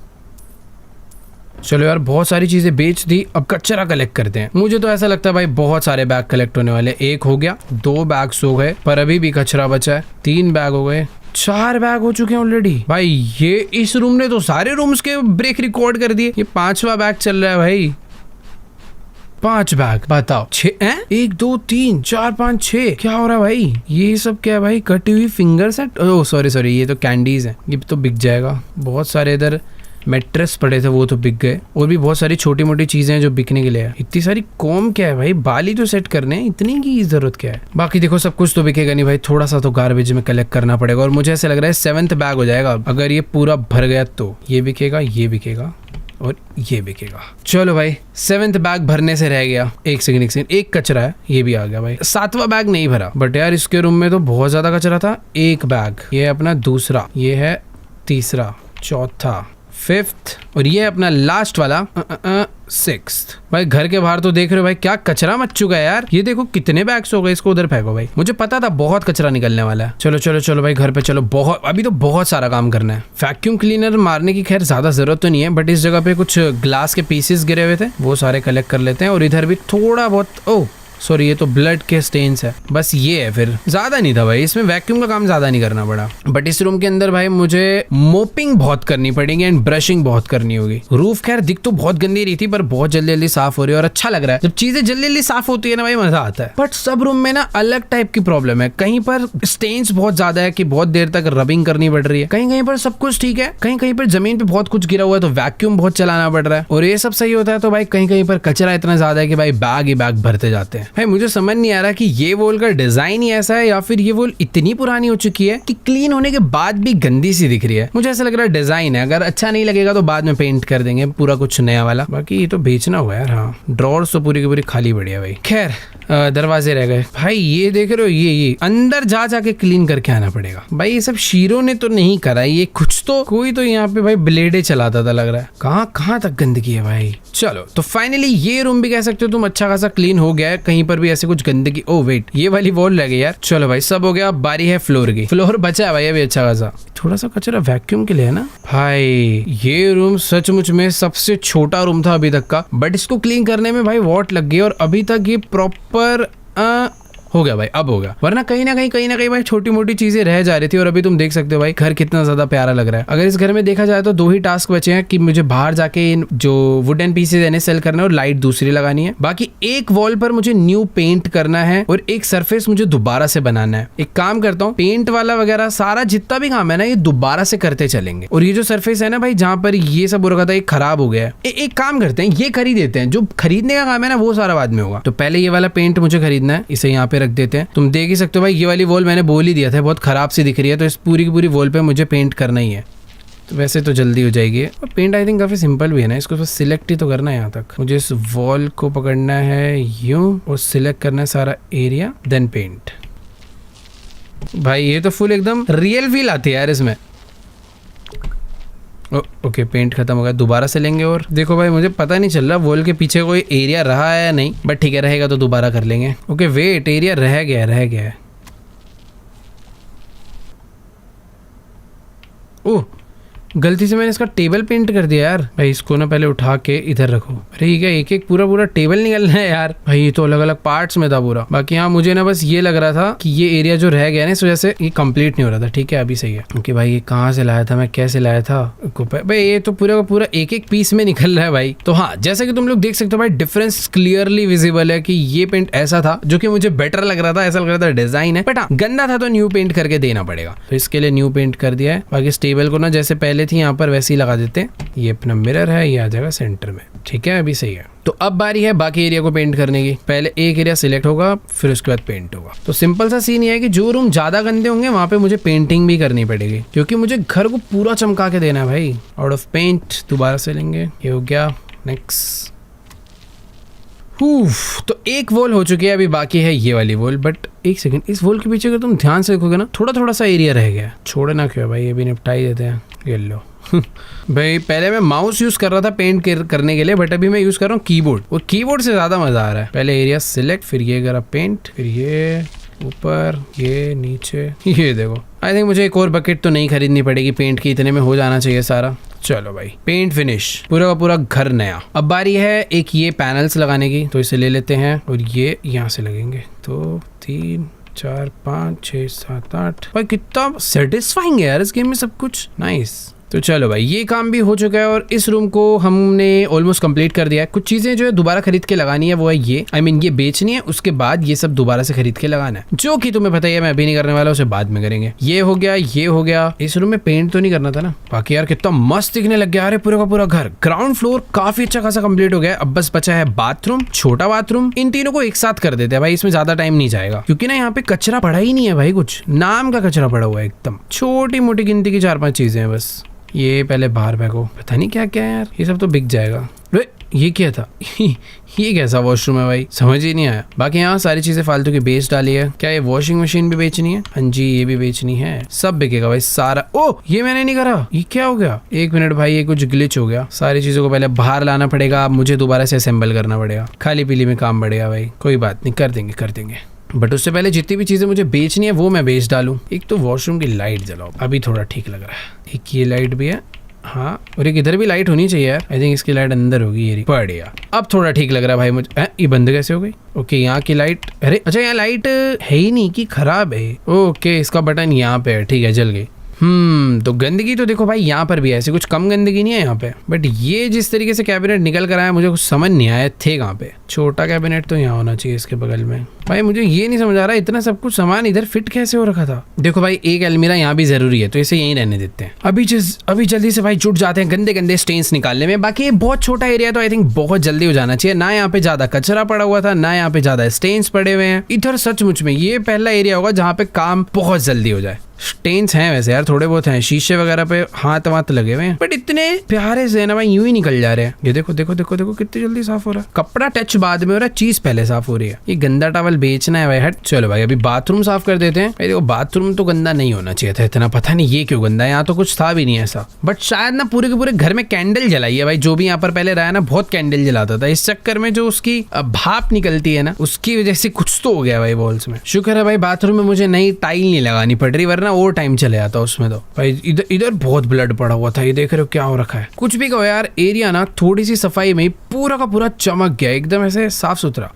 चलो यार बहुत सारी चीजें बेच दी, अब कचरा कलेक्ट करते हैं। मुझे तो ऐसा लगता है भाई बहुत सारे बैग कलेक्ट होने वाले। 1 हो गया, 2 बैग हो गए, पर अभी भी कचरा बचा है। 3 बैग हो गए, 4 बैग हो चुके हैं ऑलरेडी। भाई ये इस रूम ने तो सारे रूम्स के ब्रेक रिकॉर्ड कर दिए। ये 5वां बैग चल रहा है भाई। 5 बैग, बताओ 6 हैं? 1 2 3 4 5 6, क्या हो रहा है भाई? ये सब क्या है भाई? कटी हुई फिंगर सेट। ओह सॉरी ये तो कैंडीज है, ये तो बिक जाएगा। बहुत सारे इधर मैट्रेस पड़े थे वो तो बिक गए, और भी बहुत सारी छोटी मोटी चीजें हैं जो बिकने के लिए है। इतनी सारी कॉम क्या है भाई? बाली तो सेट करने हैं, इतनी की जरूरत क्या है? बाकी देखो सब कुछ तो बिकेगा नहीं भाई, थोड़ा सा तो गार्बेज में कलेक्ट करना पड़ेगा। और मुझे ऐसा लग रहा है 7th बैग हो जाएगा अगर ये पूरा भर गया तो। ये बिकेगा, ये बिकेगा और ये बिकेगा। चलो भाई 7th बैग भरने से रह गया। एक सेकंड, एक कचरा है, ये भी आ गया भाई। 7वां बैग नहीं भरा, बट यार इसके रूम में तो बहुत ज्यादा कचरा था। 1 बैग, ये है अपना दूसरा, ये है तीसरा, चौथा, 5th, और ये अपना लास्ट वाला 6th। भाई घर के बाहर तो देख रहे हो भाई क्या कचरा मच चुका है यार। ये देखो कितने बैग्स हो गए, इसको उधर फेंको भाई। मुझे पता था बहुत कचरा निकलने वाला है। चलो चलो चलो भाई घर पे चलो, बहुत अभी तो बहुत सारा काम करना है। वैक्यूम क्लीनर मारने की खैर ज्यादा जरूरत तो नहीं है, बट इस जगह पे कुछ ग्लास के पीसेस गिरे हुए थे वो सारे कलेक्ट कर लेते हैं। और इधर भी थोड़ा बहुत, ओह सॉरी ये तो ब्लड के स्टेन्स है, बस ये है, फिर ज्यादा नहीं था भाई, इसमें वैक्यूम का काम ज्यादा नहीं करना पड़ा। बट इस रूम के अंदर भाई मुझे मोपिंग बहुत करनी पड़ेगी एंड ब्रशिंग बहुत करनी होगी। रूफ खैर दिख तो बहुत गंदी रही थी पर बहुत जल्दी जल्दी साफ हो रही है और अच्छा लग रहा है। जब चीजें जल्दी जल्दी साफ होती है ना भाई मजा आता है। बट सब रूम में ना अलग टाइप की प्रॉब्लम है, कहीं पर स्टेन्स बहुत ज्यादा है कि बहुत देर तक रबिंग करनी पड़ रही है, कहीं कहीं पर सब कुछ ठीक है, कहीं कहीं पर जमीन पे बहुत कुछ गिरा हुआ है तो वैक्यूम बहुत चलाना पड़ रहा है, और ये सब सही होता है तो भाई कहीं कहीं पर कचरा इतना ज्यादा है कि भाई बैग ही बैग भरते जाते हैं। भाई मुझे समझ नहीं आ रहा कि ये वॉल का डिजाइन ही ऐसा है या फिर ये वॉल इतनी पुरानी हो चुकी है कि क्लीन होने के बाद भी गंदी सी दिख रही है। मुझे ऐसा लग रहा है डिजाइन है, अगर अच्छा नहीं लगेगा तो बाद में पेंट कर देंगे पूरा कुछ नया वाला। बाकी ये तो बेचना हुआ यार। हाँ ड्रॉर्स तो पूरी की पूरी खाली बढ़िया भाई। खैर दरवाजे रह गए भाई, ये देख रहे हो ये अंदर जा जाके क्लीन करके आना पड़ेगा भाई। ये सब शीरों ने तो नहीं करा, ये कुछ तो कोई तो यहाँ पे भाई ब्लेडे चलाता था लग रहा है। कहाँ तक गंदगी है भाई। चलो तो फाइनली ये रूम भी कह सकते हो तुम अच्छा खासा क्लीन हो गया है, कहीं पर भी ऐसे कुछ गंदगी। ओ वेट ये वाली वॉल रह गई यार। चलो भाई सब हो गया, अब बारी है फ्लोर की। फ्लोर बचा है भाई अभी अच्छा खासा, थोड़ा सा कचरा वैक्यूम के लिए है ना भाई। ये रूम सचमुच में सबसे छोटा रूम था अभी तक का, बट इसको क्लीन करने में भाई वॉट लग गई और अभी तक ये प्रॉपर हो गया भाई, अब होगा। वरना कहीं ना कहीं भाई छोटी मोटी चीजें रह जा रही थी और अभी तुम देख सकते हो भाई घर कितना ज्यादा प्यारा लग रहा है। अगर इस घर में देखा जाए तो 2 ही टास्क बचे हैं कि मुझे बाहर जाके जो वुडन पीसेज है सेल करना है और लाइट दूसरी लगानी है। बाकी एक वॉल पर मुझे न्यू पेंट करना है और एक सरफेस मुझे दोबारा से बनाना है। एक काम करता हूँ, पेंट वाला वगैरह सारा जितना भी काम है ना ये दोबारा से करते चलेंगे। और ये जो सरफेस है ना भाई जहाँ पर ये सब हो रखा था ये खराब हो गया है, एक काम करते हैं ये खरीद देते हैं। जो खरीदने का काम है ना वो सारा बाद में होगा। तो पहले ये वाला पेंट मुझे खरीदना है, इसे यहाँ पे रख देते हैं। तुम देख ही सकते हो भाई ये वाली वॉल मैंने बोल ही दिया था बहुत खराब सी दिख रही है, तो इस पूरी की पूरी वॉल पे मुझे पेंट करना ही है। तो वैसे तो जल्दी हो जाएगी और पेंट आई थिंक काफी सिंपल भी है ना, इसको बस सिलेक्ट ही तो करना है। यहाँ तक मुझे इस वॉल को पकड़ना है यूं और सिलेक्ट करना है सारा एरिया, देन पेंट। भाई ये तो फुल एकदम रियल फील आती है यार इसमें। ओके पेंट खत्म हो गया, दोबारा से लेंगे। और देखो भाई मुझे पता नहीं चल रहा वॉल के पीछे कोई एरिया रहा है या नहीं, बट ठीक है रहेगा तो दोबारा कर लेंगे। ओके वेट एरिया रह गया है। ओह गलती से मैंने इसका टेबल पेंट कर दिया यार। भाई इसको ना पहले उठा के इधर रखो। अरे ये क्या एक पूरा टेबल निकलना है यार। भाई ये तो अलग अलग पार्ट्स में था पूरा। बाकी हाँ मुझे ना बस ये लग रहा था कि ये एरिया जो रह गया ना इस वजह से ये कंप्लीट नहीं हो रहा था। ठीक है अभी सही है। क्योंकि भाई ये कहाँ से लाया था मैं, कैसे लाया था भाई, ये तो पूरा का पूरा एक पीस में निकल रहा है भाई। तो हाँ जैसे कि तुम लोग देख सकते हो भाई डिफरेंस क्लियरली विजिबल है कि ये पेंट ऐसा था जो कि मुझे बेटर लग रहा था, ऐसा लग रहा था डिजाइन है, बट हाँ गंदा था तो न्यू पेंट करके देना पड़ेगा। तो इसके लिए न्यू पेंट कर दिया है। बाकी इस टेबल को ना जैसे पहले थी यहाँ पर वैसे ही लगा देते हैं। ये अपना मिरर है, ये आ जाएगा सेंटर में। ठीक है अभी सही है। तो अब बारी है बाकी एरिया को पेंट करने की। पहले एक एरिया सिलेक्ट होगा फिर उसके बाद पेंट होगा। तो सिंपल सा सीन ये है कि जो रूम ज्यादा गंदे होंगे वहां पे मुझे पेंटिंग भी करनी पड़ेगी क्योंकि मुझे घर को पूरा चमका के देना है भाई। आउट ऑफ पेंट दोबारा से लेंगे। ये हो गया नेक्स्ट। तो एक वॉल हो चुकी है, अभी बाकी है ये वाली वॉल। बट एक सेकंड, इस वॉल के पीछे अगर तुम ध्यान से देखोगे ना थोड़ा सा एरिया रह गया। छोड़ना क्यों भाई, ये भी निपटा ही देते हैं। ये लो भाई पहले मैं माउस यूज कर रहा था पेंट करने के लिए, बट अभी मैं यूज कर रहा हूँ कीबोर्ड। और कीबोर्ड से ज्यादा मजा आ रहा है। पहले एरिया सिलेक्ट, फिर ये करा पेंट, फिर ये ऊपर, ये नीचे। ये देखो आई थिंक मुझे एक और बकेट तो नहीं खरीदनी पड़ेगी पेंट की, इतने में हो जाना चाहिए सारा। चलो भाई पेंट फिनिश, पूरा का पूरा घर नया। अब बारी है एक ये पैनल्स लगाने की, तो इसे ले लेते हैं और ये यहाँ से लगेंगे। तो 3 4 5 6 7 8। भाई कितना सेटिस्फाइंग है यार इस गेम में सब कुछ। नाइस। तो चलो भाई ये काम भी हो चुका है और इस रूम को हमने ऑलमोस्ट कंप्लीट कर दिया है। कुछ चीजें जो है दोबारा खरीद के लगानी है, वो है ये ये बेचनी है, उसके बाद ये सब दोबारा से खरीद के लगाना है, जो कि तुम्हें पता ही है मैं अभी नहीं करने वाला, उसे बाद में करेंगे। ये हो गया, ये हो गया। इस रूम में पेंट तो नहीं करना था ना। बाकी यार कितना मस्त दिखने लग गया। अरे पूरा का पूरा घर, ग्राउंड फ्लोर काफी अच्छा खासा कंप्लीट हो गया। अब बस बचा है बाथरूम, छोटा बाथरूम। इन तीनों को एक साथ कर देते हैं भाई, इसमें ज्यादा टाइम नहीं जाएगा क्योंकि ना यहाँ पे कचरा पड़ा ही नहीं है भाई, कुछ नाम का कचरा पड़ा हुआ है एकदम। छोटी मोटी गिनती की 4-5 चीजें हैं बस। ये पहले बाहर फेंको, पता नहीं क्या क्या है यार, ये सब तो बिक जाएगा। ये क्या था ये कैसा वॉशरूम है भाई, समझ ही नहीं आया। बाकी यहाँ सारी चीजें फालतू की बेच डाली है। क्या ये वॉशिंग मशीन भी बेचनी है? हाँ जी ये भी बेचनी है, सब बिकेगा भाई सारा। ओ ये मैंने नहीं करा, ये क्या हो गया? एक मिनट भाई ये कुछ ग्लिच हो गया। सारी चीजों को पहले बाहर लाना पड़ेगा, मुझे दोबारा से असेंबल करना पड़ेगा। खाली पीली में काम बढ़ेगा भाई, कोई बात नहीं, कर देंगे। बट उससे पहले जितनी भी चीजें मुझे बेचनी है वो मैं बेच डालूं। एक तो वॉशरूम की लाइट जलाओ, अभी थोड़ा ठीक लग रहा है। एक ये लाइट भी है, हाँ, और एक इधर भी लाइट होनी चाहिए यार। आई थिंक इसकी लाइट अंदर होगी। ये बढ़िया, अब थोड़ा ठीक लग रहा है भाई मुझे। ये बंद कैसे हो गई? ओके, यहाँ की लाइट, अरे अच्छा यहाँ लाइट है ही नहीं कि खराब है। ओके, इसका बटन यहाँ पे है, ठीक है, जल गई। तो गंदगी तो देखो भाई यहाँ पर भी है, ऐसी कुछ कम गंदगी नहीं है यहाँ पे। बट ये जिस तरीके से कैबिनेट निकल कर आया मुझे कुछ समझ नहीं आया थे कहाँ पे। छोटा कैबिनेट तो यहाँ होना चाहिए इसके बगल में। भाई मुझे ये नहीं समझ आ रहा इतना सब कुछ सामान इधर फिट कैसे हो रखा था। देखो भाई एक अलमीरा यहाँ भी जरूरी है, तो इसे यहीं रहने देते हैं। अभी जल्दी से भाई जुट जाते हैं गंदे गंदे स्टेन्स निकालने में। बाकी ये बहुत छोटा एरिया तो आई थिंक बहुत जल्दी हो जाना चाहिए। ना यहाँ पे ज्यादा कचरा पड़ा हुआ था, ना यहाँ पे ज्यादा स्टेन्स पड़े हुए हैं। इधर सचमुच में ये पहला एरिया होगा जहाँ पे काम बहुत जल्दी हो जाए। स्टेन्स हैं वैसे यार, थोड़े बहुत हैं, शीशे वगैरह पे हाथ वाथ लगे हुए हैं, बट इतने प्यारे से ना भाई यूं ही निकल जा रहे हैं। ये देखो देखो देखो देखो कितनी जल्दी साफ हो रहा है। कपड़ा टच बाद में हो रहा है, चीज पहले साफ हो रही है। ये गंदा टॉवल बेचना है भाई, हट। चलो भाई अभी बाथरूम साफ कर देते हैं। भाई देखो बाथरूम तो गंदा नहीं होना चाहिए था इतना, पता नहीं ये क्यों गंदा है। यहाँ तो कुछ था भी नहीं ऐसा, बट शायद ना पूरे के पूरे घर में कैंडल जलाई है भाई। जो भी यहाँ पर पहले रहा है ना बहुत कैंडल जलाता था, इस चक्कर में जो उसकी भाप निकलती है ना उसकी वजह से कुछ तो हो गया भाई वॉल्स में। शुक्र है भाई बाथरूम में मुझे नई टाइल नहीं लगानी पड़ रही, वरना और टाइम चले था उसमें। तो भाई इधर बहुत ब्लड पड़ा हुआ था। ये देख रहे हो क्या हो रखा है। कुछ भी कहो यार, एरिया ना थोड़ी सी सफाई में पूरा का पूरा चमक गया, एकदम ऐसे साफ सुथरा।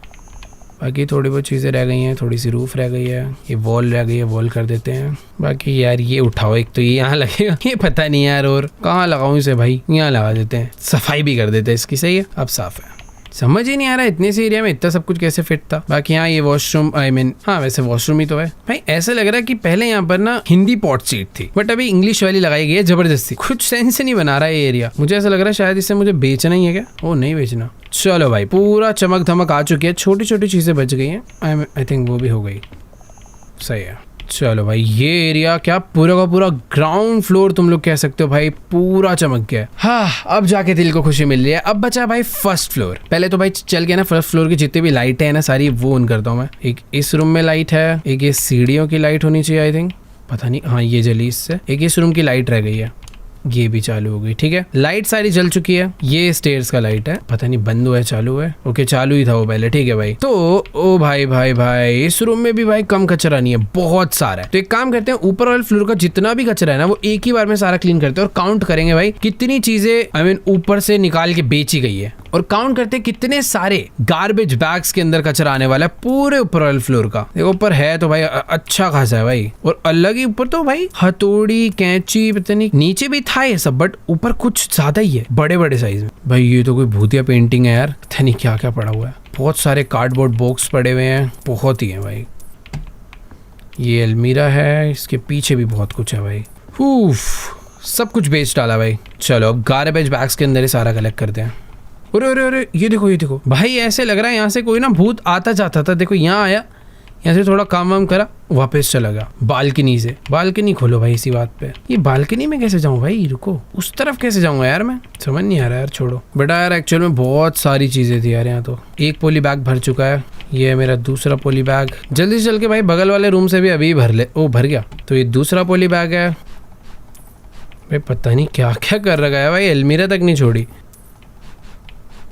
बाकी थोड़ी बहुत चीजें रह गई हैं, थोड़ी सी रूफ रह गई है, ये वॉल रह गई है, वॉल कर देते हैं। बाकी यार ये उठाओ, एक तो ये यहाँ लगेगा, ये पता नहीं यार और कहाँ लगाऊं इसे भाई, यहाँ लगा देते हैं, सफाई भी कर देते हैं इसकी। सही है, अब साफ है। समझ ही नहीं आ रहा इतने से एरिया में इतना सब कुछ कैसे फिट था। बाकी यहाँ ये वॉशरूम, आई मीन हाँ वैसे वॉशरूम ही तो है भाई। ऐसा लग रहा है कि पहले यहाँ पर ना हिंदी पॉट सीट थी, बट अभी इंग्लिश वाली लगाई गई है जबरदस्ती। कुछ सेंस नहीं बना रहा है ये एरिया। मुझे ऐसा लग रहा है शायद इसे मुझे बेचना ही है क्या? ओ नहीं बेचना। चलो भाई पूरा चमक धमक आ चुकी है, छोटी छोटी चीजें बच गई हैं। आई थिंक वो भी हो गई। सही है। चलो भाई ये एरिया क्या पूरा का पूरा ग्राउंड फ्लोर तुम लोग कह सकते हो भाई, पूरा चमक गया। हाँ अब जाके दिल को खुशी मिल रही है। अब बचा भाई फर्स्ट फ्लोर। पहले तो भाई चल के ना फर्स्ट फ्लोर की जितनी भी लाइटें हैं ना सारी वो ऑन करता हूँ मैं। एक इस रूम में लाइट है, एक ये सीढ़ियों की लाइट होनी चाहिए आई थिंक, पता नहीं, हाँ ये जली इससे। एक इस रूम की लाइट रह गई है, ये भी चालू हो गई। ठीक है, लाइट सारी जल चुकी है। ये स्टेयर्स का लाइट है, पता नहीं बंद हुआ है चालू है। ओके चालू ही था वो पहले। ठीक है भाई, तो ओ भाई भाई भाई इस रूम में भी भाई कम कचरा नहीं है, बहुत सारा है। तो एक काम करते हैं, ऊपर वाले फ्लोर का जितना भी कचरा है ना वो एक ही बार में सारा क्लीन करते हैं और काउंट करेंगे भाई कितनी चीजें आई मीन ऊपर से निकाल के बेची गई है, और काउंट करते हैं कितने सारे गार्बेज बैग्स के अंदर कचरा आने वाला है पूरे ऊपर वाले फ्लोर का। देखो ऊपर है तो भाई अच्छा खासा है भाई, और अलग ही ऊपर तो भाई हथौड़ी कैंची पता नहीं, नीचे भी था ये सब बट ऊपर कुछ ज्यादा ही है, बड़े बड़े साइज में। भाई ये तो कोई भूतिया पेंटिंग है यार, पता नहीं क्या क्या पड़ा हुआ है। बहुत सारे कार्डबोर्ड बॉक्स पड़े हुए हैं, बहुत ही है भाई। ये अलमीरा है, इसके पीछे भी बहुत कुछ है भाई। सब कुछ बेच डाला भाई। चलो अब गार्बेज बैग्स के अंदर ही सारा कलेक्ट करते हैं। अरे अरे अरे ये देखो भाई, ऐसे लग रहा है यहाँ से कोई ना भूत आता जाता था। देखो यहाँ आया, यहाँ से थोड़ा काम वाम करा, वापस चला गया बालकनी से। बालकनी खोलो भाई इसी बात पे। ये बालकनी में कैसे जाऊँ भाई, रुको उस तरफ कैसे जाऊंगा यार, मैं समझ नहीं आ रहा यार, छोड़ो बेटा। यार एक्चुअल में बहुत सारी चीजें थी यार यहाँ तो। एक पोली बैग भर चुका है, ये है मेरा दूसरा पोली बैग। जल्दी से चल के भाई बगल वाले रूम से भी अभी भर ले। ओ भर गया, तो ये दूसरा पोली बैग है भाई। पता नहीं क्या क्या कर रखा है भाई, अलमीरा तक नहीं छोड़ी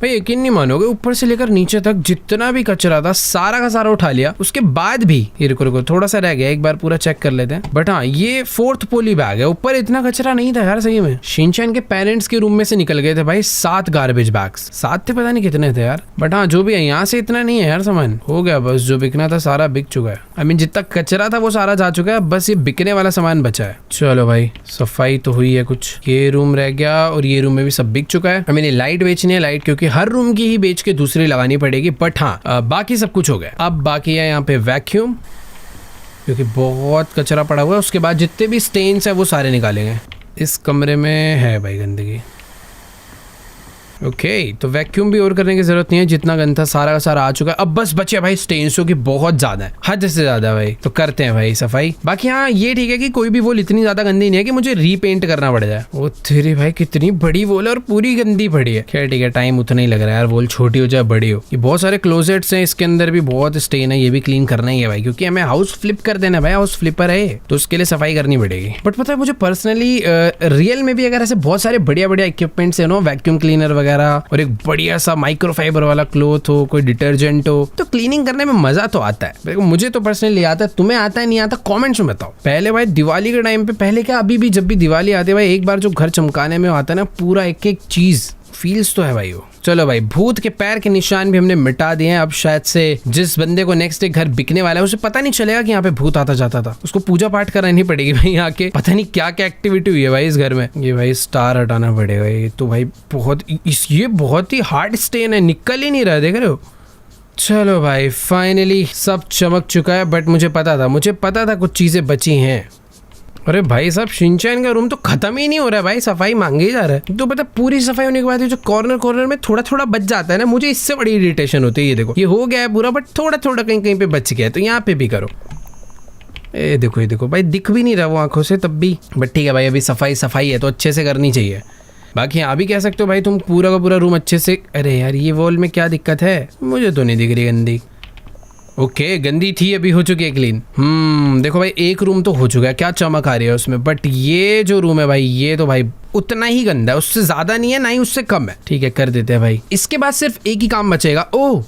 भाई। यकीन नहीं मानोगे, ऊपर से लेकर नीचे तक जितना भी कचरा था सारा का सारा उठा लिया। उसके बाद भी ये रुको थोड़ा सा रह गया, एक बार पूरा चेक कर लेते हैं। बट हाँ ये फोर्थ पोली बैग है, ऊपर इतना कचरा नहीं था यार सही में। शिनचैन के पेरेंट्स के रूम में से निकल गए थे भाई 7 गार्बेज बैग्स, 7 थे पता नहीं कितने थे यार। बट हाँ जो भी है यहाँ से इतना नहीं है यार, सामान हो गया बस, जो बिकना था सारा बिक चुका है। आई मीन जितना कचरा था वो सारा जा चुका है, बस ये बिकने वाला सामान बचा है। चलो भाई सफाई तो हुई है कुछ, ये रूम रह गया और ये रूम में भी सब बिक चुका है। आई मीन लाइट बेचनी है, लाइट क्योंकि हर रूम की ही बेच के दूसरी लगानी पड़ेगी। बट हाँ बाकी सब कुछ हो गया। अब बाकी है यहाँ पे वैक्यूम, क्योंकि बहुत कचरा पड़ा हुआ है। उसके बाद जितने भी स्टेन्स है वो सारे निकालेंगे। इस कमरे में है भाई गंदगी। ओके तो वैक्यूम भी और करने की जरूरत नहीं है, जितना गंदा सारा का सारा आ चुका है। अब बस बचे भाई स्टेन्सों की बहुत ज्यादा है, हद से ज्यादा भाई। तो करते हैं भाई सफाई। बाकी हाँ ये ठीक है कि कोई भी वॉल इतनी ज्यादा गंदी नहीं है कि मुझे रीपेंट करना पड़ जाए। ओ तेरी भाई कितनी बड़ी वॉल है और पूरी गंदी पड़ी है। खैर ठीक है, टाइम उतना ही लग रहा है यार, वॉल छोटी हो जाए बड़ी हो। ये बहुत सारे क्लोजेट्स हैं, इसके अंदर भी बहुत स्टेन है, ये भी क्लीन करना ही है भाई, क्योंकि हमें हाउस फ्लिप कर देना भाई, हाउस फ्लिपर है तो उसके लिए सफाई करनी पड़ेगी। बट पता है मुझे पर्सनली रियल में भी अगर ऐसे बहुत सारे बढ़िया बढ़िया इक्विपमेंट्स है ना, वैक्यूम क्लीनर वगैरह वगैरह और एक बढ़िया सा माइक्रोफाइबर वाला क्लॉथ हो, कोई डिटर्जेंट हो, तो क्लीनिंग करने में मजा तो आता है। मुझे तो पर्सनली आता है, तुम्हें आता है नहीं आता कमेंट्स में बताओ। पहले भाई दिवाली के टाइम पे, पहले क्या अभी भी जब भी दिवाली आती है भाई, एक बार जो घर चमकाने में आता है ना, पूरा एक एक चीज फील्स तो है भाई वो। चलो भाई, भूत के पैर के निशान भी हमने मिटा दिए हैं। अब शायद से जिस बंदे को नेक्स्ट डे घर बिकने वाला है उसे पता नहीं चलेगा कि यहाँ पे भूत आता जाता था। उसको पूजा पाठ करानी पड़ेगी भाई यहाँ के, पता नहीं क्या क्या एक्टिविटी हुई है भाई इस घर में। ये भाई स्टार हटाना पड़ेगा, ये तो भाई ये बहुत ही हार्ड स्टेन है, निकल ही नहीं रहा, देख रहे हो। चलो भाई फाइनली सब चमक चुका है, बट मुझे पता था कुछ चीजें बची हैं। अरे भाई साहब, शिनचैन का रूम तो खत्म ही नहीं हो रहा है भाई, सफाई मांगे ही जा रहा है। तो पता पूरी सफाई होने के बाद जो कॉर्नर में थोड़ा थोड़ा बच जाता है ना, मुझे इससे बड़ी इरिटेशन होती है। ये देखो, ये हो गया है पूरा, बट थोड़ा थोड़ा कहीं कहीं पे बच गया है, तो यहाँ पे भी करो। ये देखो भाई, दिख भी नहीं रहा वो आंखों से तब भी, बट ठीक है भाई, अभी सफाई है तो अच्छे से करनी चाहिए। बाकी यहाँ भी कह सकते हो भाई तुम पूरा का पूरा रूम अच्छे से। अरे यार, ये वॉल में क्या दिक्कत है, मुझे तो नहीं दिख रही गंदी। ओके, गंदी थी, अभी हो चुकी है क्लीन। देखो भाई, एक रूम तो हो चुका है, क्या चमक आ रही है उसमें, बट ये जो रूम है भाई, ये तो भाई उतना ही गंदा है, उससे ज्यादा नहीं है ना ही उससे कम है। ठीक है, कर देते हैं भाई। इसके बाद सिर्फ एक ही काम बचेगा। ओह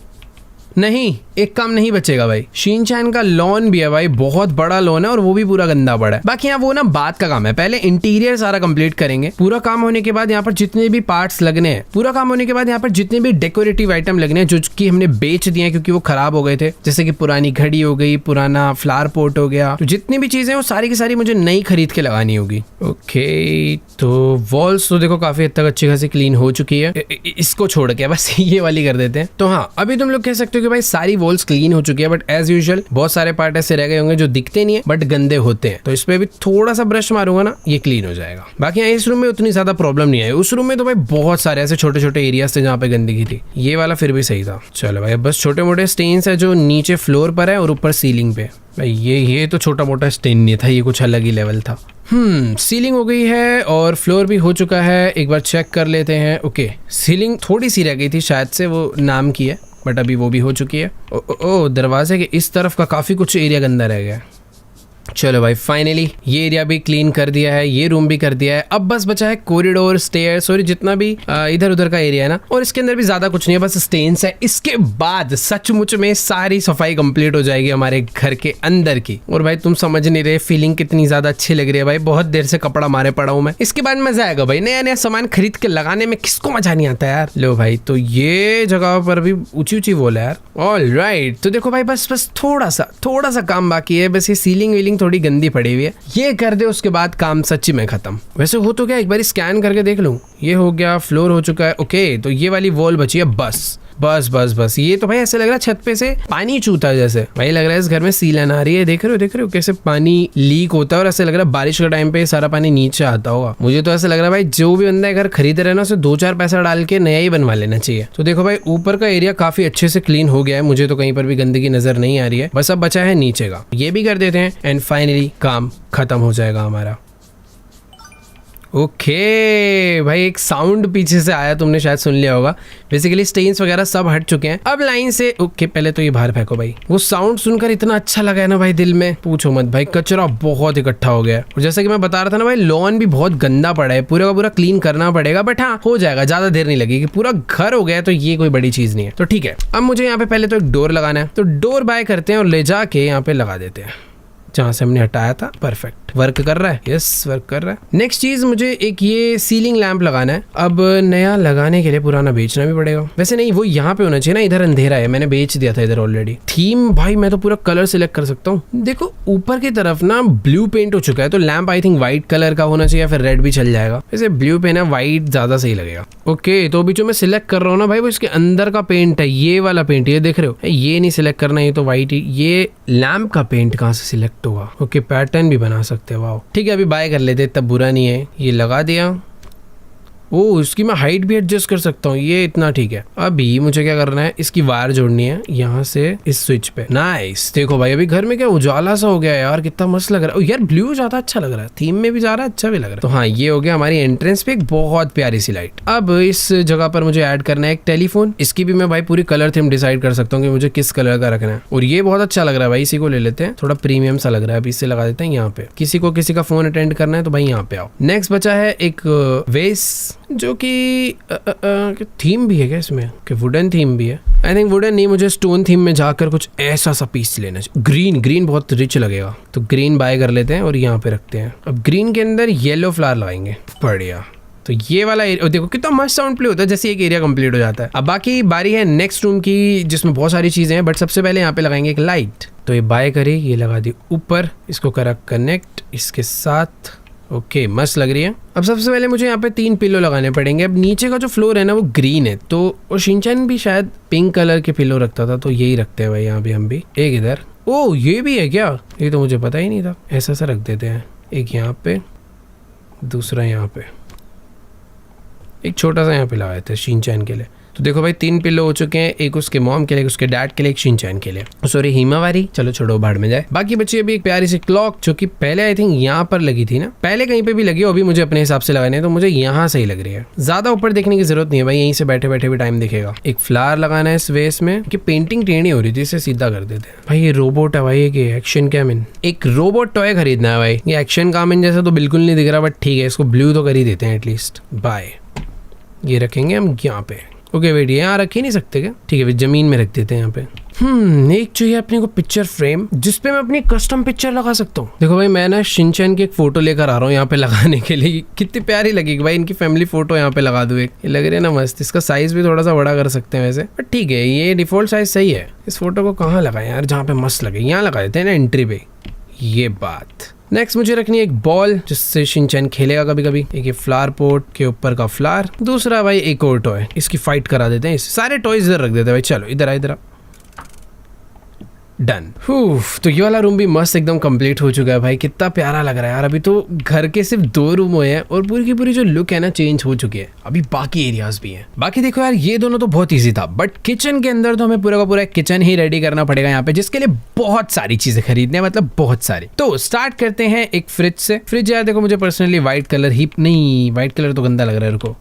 नहीं, एक काम नहीं बचेगा भाई, शिनचैन का लॉन भी है भाई, बहुत बड़ा लॉन है और वो भी पूरा गंदा पड़ा है। बाकी यहाँ वो ना बात का काम है, पहले इंटीरियर सारा कंप्लीट करेंगे। पूरा काम होने के बाद यहाँ पर जितने भी पार्ट्स लगने हैं, पूरा काम होने के बाद यहाँ पर जितने भी डेकोरेटिव आइटम लगने हैं, जो कि हमने बेच दिए हैं क्योंकि वो खराब हो गए थे, जैसे कि पुरानी घड़ी हो गई, पुराना फ्लावर पॉट हो गया, तो जितनी भी चीजें वो सारी की सारी मुझे नई खरीद के लगानी होगी। ओके, तो वॉल्स तो देखो काफी हद तक अच्छी खासी क्लीन हो चुकी है, इसको छोड़ के बस ये वाली कर देते हैं। तो हाँ, अभी तुम लोग कह सकते हो कि भाई सारी वॉल्स क्लीन हो चुकी है, बट एज यूजुअल बहुत सारे पार्ट ऐसे रह गए होंगे जो दिखते नहीं है बट गंदे होते हैं, तो इस पे भी थोड़ा सा ब्रश मारूंगा ना, ये क्लीन हो जाएगा। बाकी यहाँ इस रूम में उतनी ज्यादा प्रॉब्लम नहीं आई, उस रूम में तो भाई बहुत सारे ऐसे छोटे छोटे एरियाज थे जहाँ पे गंदगी थी, ये वाला फिर भी सही था। चलो भाई, बस छोटे मोटे स्टेन्स है जो नीचे फ्लोर पर है और ऊपर सीलिंग पे। भाई ये तो छोटा मोटा स्टेन नहीं था, ये कुछ अलग ही लेवल था। सीलिंग हो गई है और फ्लोर भी हो चुका है, एक बार चेक कर लेते हैं। ओके, सीलिंग थोड़ी सी रह गई थी, शायद से वो नाम की है, बट अभी वो भी हो चुकी है। ओ दरवाजे के इस तरफ का काफी कुछ एरिया गंदा रह गया। चलो भाई, फाइनली ये एरिया भी क्लीन कर दिया है, ये रूम भी कर दिया है। अब बस बचा है कॉरिडोर, स्टेयर्स और जितना भी इधर उधर का एरिया है ना, और इसके अंदर भी ज्यादा कुछ नहीं है, बस स्टेन्स है। इसके बाद सचमुच में सारी सफाई कंप्लीट हो जाएगी हमारे घर के अंदर की। और भाई तुम समझ नहीं रहे फीलिंग कितनी ज्यादा अच्छी लग रही है भाई, बहुत देर से कपड़ा मारे पड़ा हूं मैं। इसके बाद मजा आएगा भाई, नया नया सामान खरीद के लगाने में किसको मजा नहीं आता यार। लो भाई, तो ये जगह पर भी ऊंची ऊंची वॉल है यार। ऑल राइट, तो देखो भाई, बस थोड़ा सा काम बाकी है, बस ये सीलिंग वीलिंग थोड़ी गंदी पड़ी हुई है, ये कर दे, उसके बाद काम सच्ची में खत्म। वैसे हो तो क्या, एक बार स्कैन करके देख लूं। ये हो गया, फ्लोर हो चुका है। ओके, तो ये वाली वॉल बची है, बस। ये तो भाई ऐसे लग रहा है छत पे से पानी चूता है, जैसे भाई लग रहा है इस घर में सीलन आ रही है। देख रहे हो कैसे पानी लीक होता है, और ऐसे लग रहा है बारिश के टाइम पे सारा पानी नीचे आता होगा। मुझे तो ऐसा लग रहा है भाई, जो भी बंदा घर खरीद रहे ना, उसे 2-4 पैसा डाल के नया ही बनवा लेना चाहिए। तो देखो भाई, ऊपर का एरिया काफी अच्छे से क्लीन हो गया है, मुझे तो कहीं पर भी गंदगी नजर नहीं आ रही है। बस अब बचा है नीचे का, ये भी कर देते हैं एंड फाइनली काम खत्म हो जाएगा हमारा। ओके भाई, एक साउंड पीछे से आया, तुमने शायद सुन लिया होगा। बेसिकली स्टेन्स वगैरह सब हट चुके हैं, अब लाइन से। ओके, पहले तो ये बाहर फेंको भाई। वो साउंड सुनकर इतना अच्छा लगा है ना भाई, दिल में पूछो मत भाई, कचरा बहुत इकट्ठा हो गया है। और जैसा कि मैं बता रहा था ना भाई, लॉन भी बहुत गंदा पड़ा है, पूरा का पूरा क्लीन करना पड़ेगा, बट हाँ हो जाएगा, ज्यादा देर नहीं लगेगी। पूरा घर हो गया तो ये कोई बड़ी चीज नहीं है। तो ठीक है, अब मुझे यहाँ पे पहले तो एक डोर लगाना है, तो डोर बाय करते हैं और ले जाके यहाँ पे लगा देते हैं जहाँ से हमने हटाया था। परफेक्ट, वर्क कर रहा है, यस वर्क कर रहा है। नेक्स्ट चीज, मुझे एक ये सीलिंग लैंप लगाना है। अब नया लगाने के लिए पुराना बेचना भी पड़ेगा। वैसे नहीं, वो यहाँ पे होना चाहिए ना, इधर अंधेरा है, मैंने बेच दिया था इधर ऑलरेडी। थीम भाई, मैं तो पूरा कलर सिलेक्ट कर सकता हूँ। देखो ऊपर की तरफ ना ब्लू पेंट हो चुका है, तो lamp I think white colour का होना चाहिए, फिर रेड भी चल जाएगा। वैसे ब्लू पेन है, व्हाइट ज्यादा सही लगेगा। ओके, तो अभी जो मैं सिलेक्ट कर रहा हूँ ना भाई, वो इसके अंदर का पेंट है, ये वाला पेंट, ये देख रहे हो, ये नहीं सिलेक्ट करना, ये तो व्हाइट ही। ये लैंप का पेंट कहाँ से सिलेक्ट होगा? ओके, पैटर्न भी बना सकते हैं, वाह ठीक है, अभी बाय कर लेते, तब बुरा नहीं है। ये लगा दिया। ओ, इसकी मैं हाइट भी एडजस्ट कर सकता हूँ, ये इतना ठीक है। अभी मुझे क्या करना है, इसकी वायर जोड़नी है यहाँ से इस स्विच पे। नाइस, देखो भाई अभी घर में क्या उजाला सा हो गया यार, कितना मस्त लग रहा है। यार ब्लू ज्यादा अच्छा लग रहा है, थीम में भी जा रहा है, अच्छा भी लग रहा है। तो हाँ, ये हो गया हमारी एंट्रेंस पे एक बहुत प्यारी सी लाइट। अब इस जगह पर मुझे ऐड करना है एक टेलीफोन। इसकी भी मैं भाई पूरी कलर थीम डिसाइड कर सकता हूँ कि मुझे किस कलर का रखना है। और ये बहुत अच्छा लग रहा है भाई, इसी को ले लेते हैं, थोड़ा प्रीमियम सा लग रहा है। अभी इसे लगा देते हैं यहाँ पे। किसी को किसी का फोन अटेंड करना है तो भाई यहाँ पे आओ। नेक्स्ट बचा है एक वेस, जो कि थीम भी है क्या इसमें, कि वुडन थीम भी है। आई थिंक वुडन नहीं, मुझे स्टोन थीम में जाकर कुछ ऐसा सा पीस लेना चाहिए। ग्रीन बहुत रिच लगेगा, तो ग्रीन बाय कर लेते हैं और यहाँ पे रखते हैं। अब ग्रीन के अंदर येलो फ्लावर लगाएंगे, बढ़िया। तो ये वाला एरिया देखो कितना मस्त साउंड प्ले होता है, जैसे एक एरिया कंप्लीट हो जाता है। अब बाकी बारी है नेक्स्ट रूम की, जिसमें बहुत सारी चीजें हैं, बट सबसे पहले यहाँ पे लगाएंगे एक लाइट। तो ये बाय करी, ये लगा दी ऊपर, इसको करा कनेक्ट इसके साथ। ओके, मस्त लग रही है। अब सबसे पहले मुझे यहाँ पे 3 पिलो लगाने पड़ेंगे। अब नीचे का जो फ्लोर है ना वो ग्रीन है, तो और शिनचैन भी शायद पिंक कलर के पिलो रखता था, तो यही रखते हैं भाई यहाँ पे हम भी। एक इधर, ओ ये भी है क्या, ये तो मुझे पता ही नहीं था। ऐसा सा रख देते हैं, एक यहाँ पे, दूसरा यहाँ पे, एक छोटा सा यहाँ पे लगाए थे शिनचैन के लिए। तो देखो भाई 3 पिलो हो चुके हैं, एक उसके मॉम के लिए, एक उसके डैड के लिए, एक शिनचैन के लिए, सॉरी हिमावारी। चलो छोड़ो, भाड़ में जाए। बाकी बची अभी एक प्यारी सी क्लॉक, जो कि पहले आई थिंक यहाँ पर लगी थी ना, पहले कहीं पे भी लगी हो, अभी मुझे अपने हिसाब से लगाने, तो मुझे यहाँ सही लग रही है। ज्यादा ऊपर देखने की जरूरत नहीं है भाई, यहीं से बैठे बैठे भी टाइम दिखेगा। एक फ्लावर लगाना है इस वेस में, कि पेंटिंग टेढ़ी हो रही थी, इसे सीधा कर देते हैं। भाई ये रोबोट है भाई, ये एक्शन कैमिन, एक रोबोट टॉय खरीदना है भाई। ये एक्शन कामिन जैसा तो बिल्कुल नहीं दिख रहा, बट ठीक है, इसको ब्लू तो कर ही देते हैं एटलीस्ट। बाय, ये रखेंगे हम यहाँ पे। ओके वेट, यहाँ रख ही नहीं सकते क्या? ठीक है, फिर जमीन में रख देते हैं यहाँ पे। एक चाहिए अपने को पिक्चर फ्रेम, जिसपे मैं अपनी कस्टम पिक्चर लगा सकता हूँ। देखो भाई मैं ना शिनचैन की एक फोटो लेकर आ रहा हूँ यहाँ पे लगाने के लिए। कितनी प्यारी लगेगी भाई, इनकी फैमिली फोटो यहाँ पे लगा दूँ एक। ये लग रही है ना मस्त। इसका साइज भी थोड़ा सा बड़ा कर सकते हैं वैसे, बट ठीक है, ये डिफॉल्ट साइज सही है। इस फोटो को कहाँ लगाए यार, जहाँ पे मस्त लगे, यहाँ लगा देते हैं ना एंट्री पे। ये बात। नेक्स्ट मुझे रखनी है एक बॉल, जिससे शिनचैन खेलेगा कभी कभी। एक ये फ्लावर पोट के ऊपर का फ्लावर, दूसरा भाई एक और टॉय, इसकी फाइट करा देते हैं। सारे टॉयज इधर रख देते हैं भाई। चलो इधर आ, इधर आ। डन। तो ये वाला रूम भी मस्त एकदम कंप्लीट हो चुका है भाई। कितना प्यारा लग रहा है यार। अभी तो घर के सिर्फ 2 रूम हुए हैं और पूरी की पूरी जो लुक है ना चेंज हो चुकी है। अभी बाकी एरियाज भी हैं। बाकी देखो यार, ये दोनों तो बहुत इजी था, बट किचन के अंदर तो हमें पूरा का पूरा किचन ही रेडी करना पड़ेगा यहाँ पे, जिसके लिए बहुत सारी चीजें खरीदने हैं, मतलब बहुत सारी। तो स्टार्ट करते हैं एक फ्रिज से। फ्रिज यार देखो, मुझे पर्सनली व्हाइट कलर ही नहीं, व्हाइट कलर तो गंदा लग रहा है। रुको,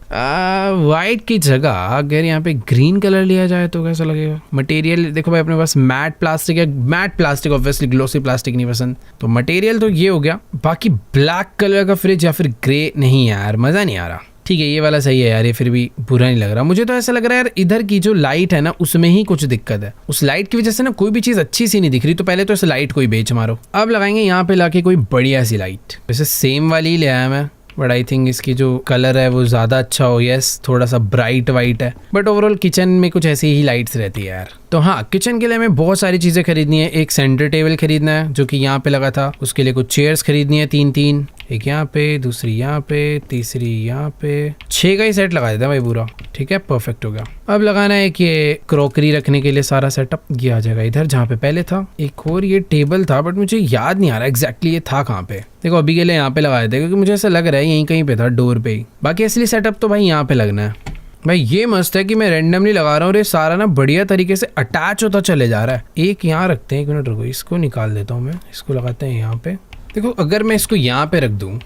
व्हाइट की जगह अगर यहाँ पे ग्रीन कलर लिया जाए तो कैसा लगेगा? मटेरियल देखो भाई, अपने पास मैट प्लास्टिक है। Matte plastic obviously, glossy plastic नहीं पसंद, तो मटेरियल तो ये हो गया। बाकी ब्लैक कलर का फ्रिज या फिर ग्रे, नहीं यार मजा नहीं आ रहा। ठीक है, ये वाला सही है यार, ये फिर भी बुरा नहीं लग रहा। मुझे तो ऐसा लग रहा है यार, इधर की जो लाइट है ना उसमें ही कुछ दिक्कत है। उस लाइट की वजह से ना कोई भी चीज अच्छी सी नहीं दिख रही। तो पहले तो इस लाइट को ही बेच मारो। अब लगाएंगे यहाँ पे लाके कोई बढ़िया सी लाइट। वैसे सेम वाली ही ले आया मैं, बट आई थिंक इसकी जो कलर है वो ज़्यादा अच्छा हो। यस, थोड़ा सा ब्राइट वाइट है, बट ओवरऑल किचन में कुछ ऐसी ही लाइट्स रहती है यार। तो हाँ, किचन के लिए हमें बहुत सारी चीज़ें खरीदनी है। एक सेंटर टेबल खरीदना है जो कि यहाँ पे लगा था। उसके लिए कुछ चेयर्स खरीदनी है, 3-3, एक यहाँ पे, दूसरी यहाँ पे, तीसरी यहाँ पे। 6 का ही सेट लगा देता है भाई पूरा। ठीक है, परफेक्ट हो गया। अब लगाना है कि ये क्रॉकरी रखने के लिए सारा सेटअप, ये आ जाएगा इधर जहाँ पे पहले था। एक और ये टेबल था, बट मुझे याद नहीं आ रहा एग्जैक्टली ये था कहाँ पे। देखो अभी के लिए यहाँ पे लगा देते हैं, क्योंकि मुझे ऐसा लग रहा है यहीं कहीं पे था, डोर पे ही। बाकी असली सेटअप तो भाई यहाँ पे लगना है। भाई ये मस्त है कि मैं रैंडमली लगा रहा हूँ और ये सारा ना बढ़िया तरीके से अटैच होता चले जा रहा है। एक यहाँ रखते हैं, 1 मिनट रुको, इसको निकाल देता हूँ मैं। इसको लगाते हैं यहाँ पे। देखो अगर मैं इसको यहाँ पे रख दूँ,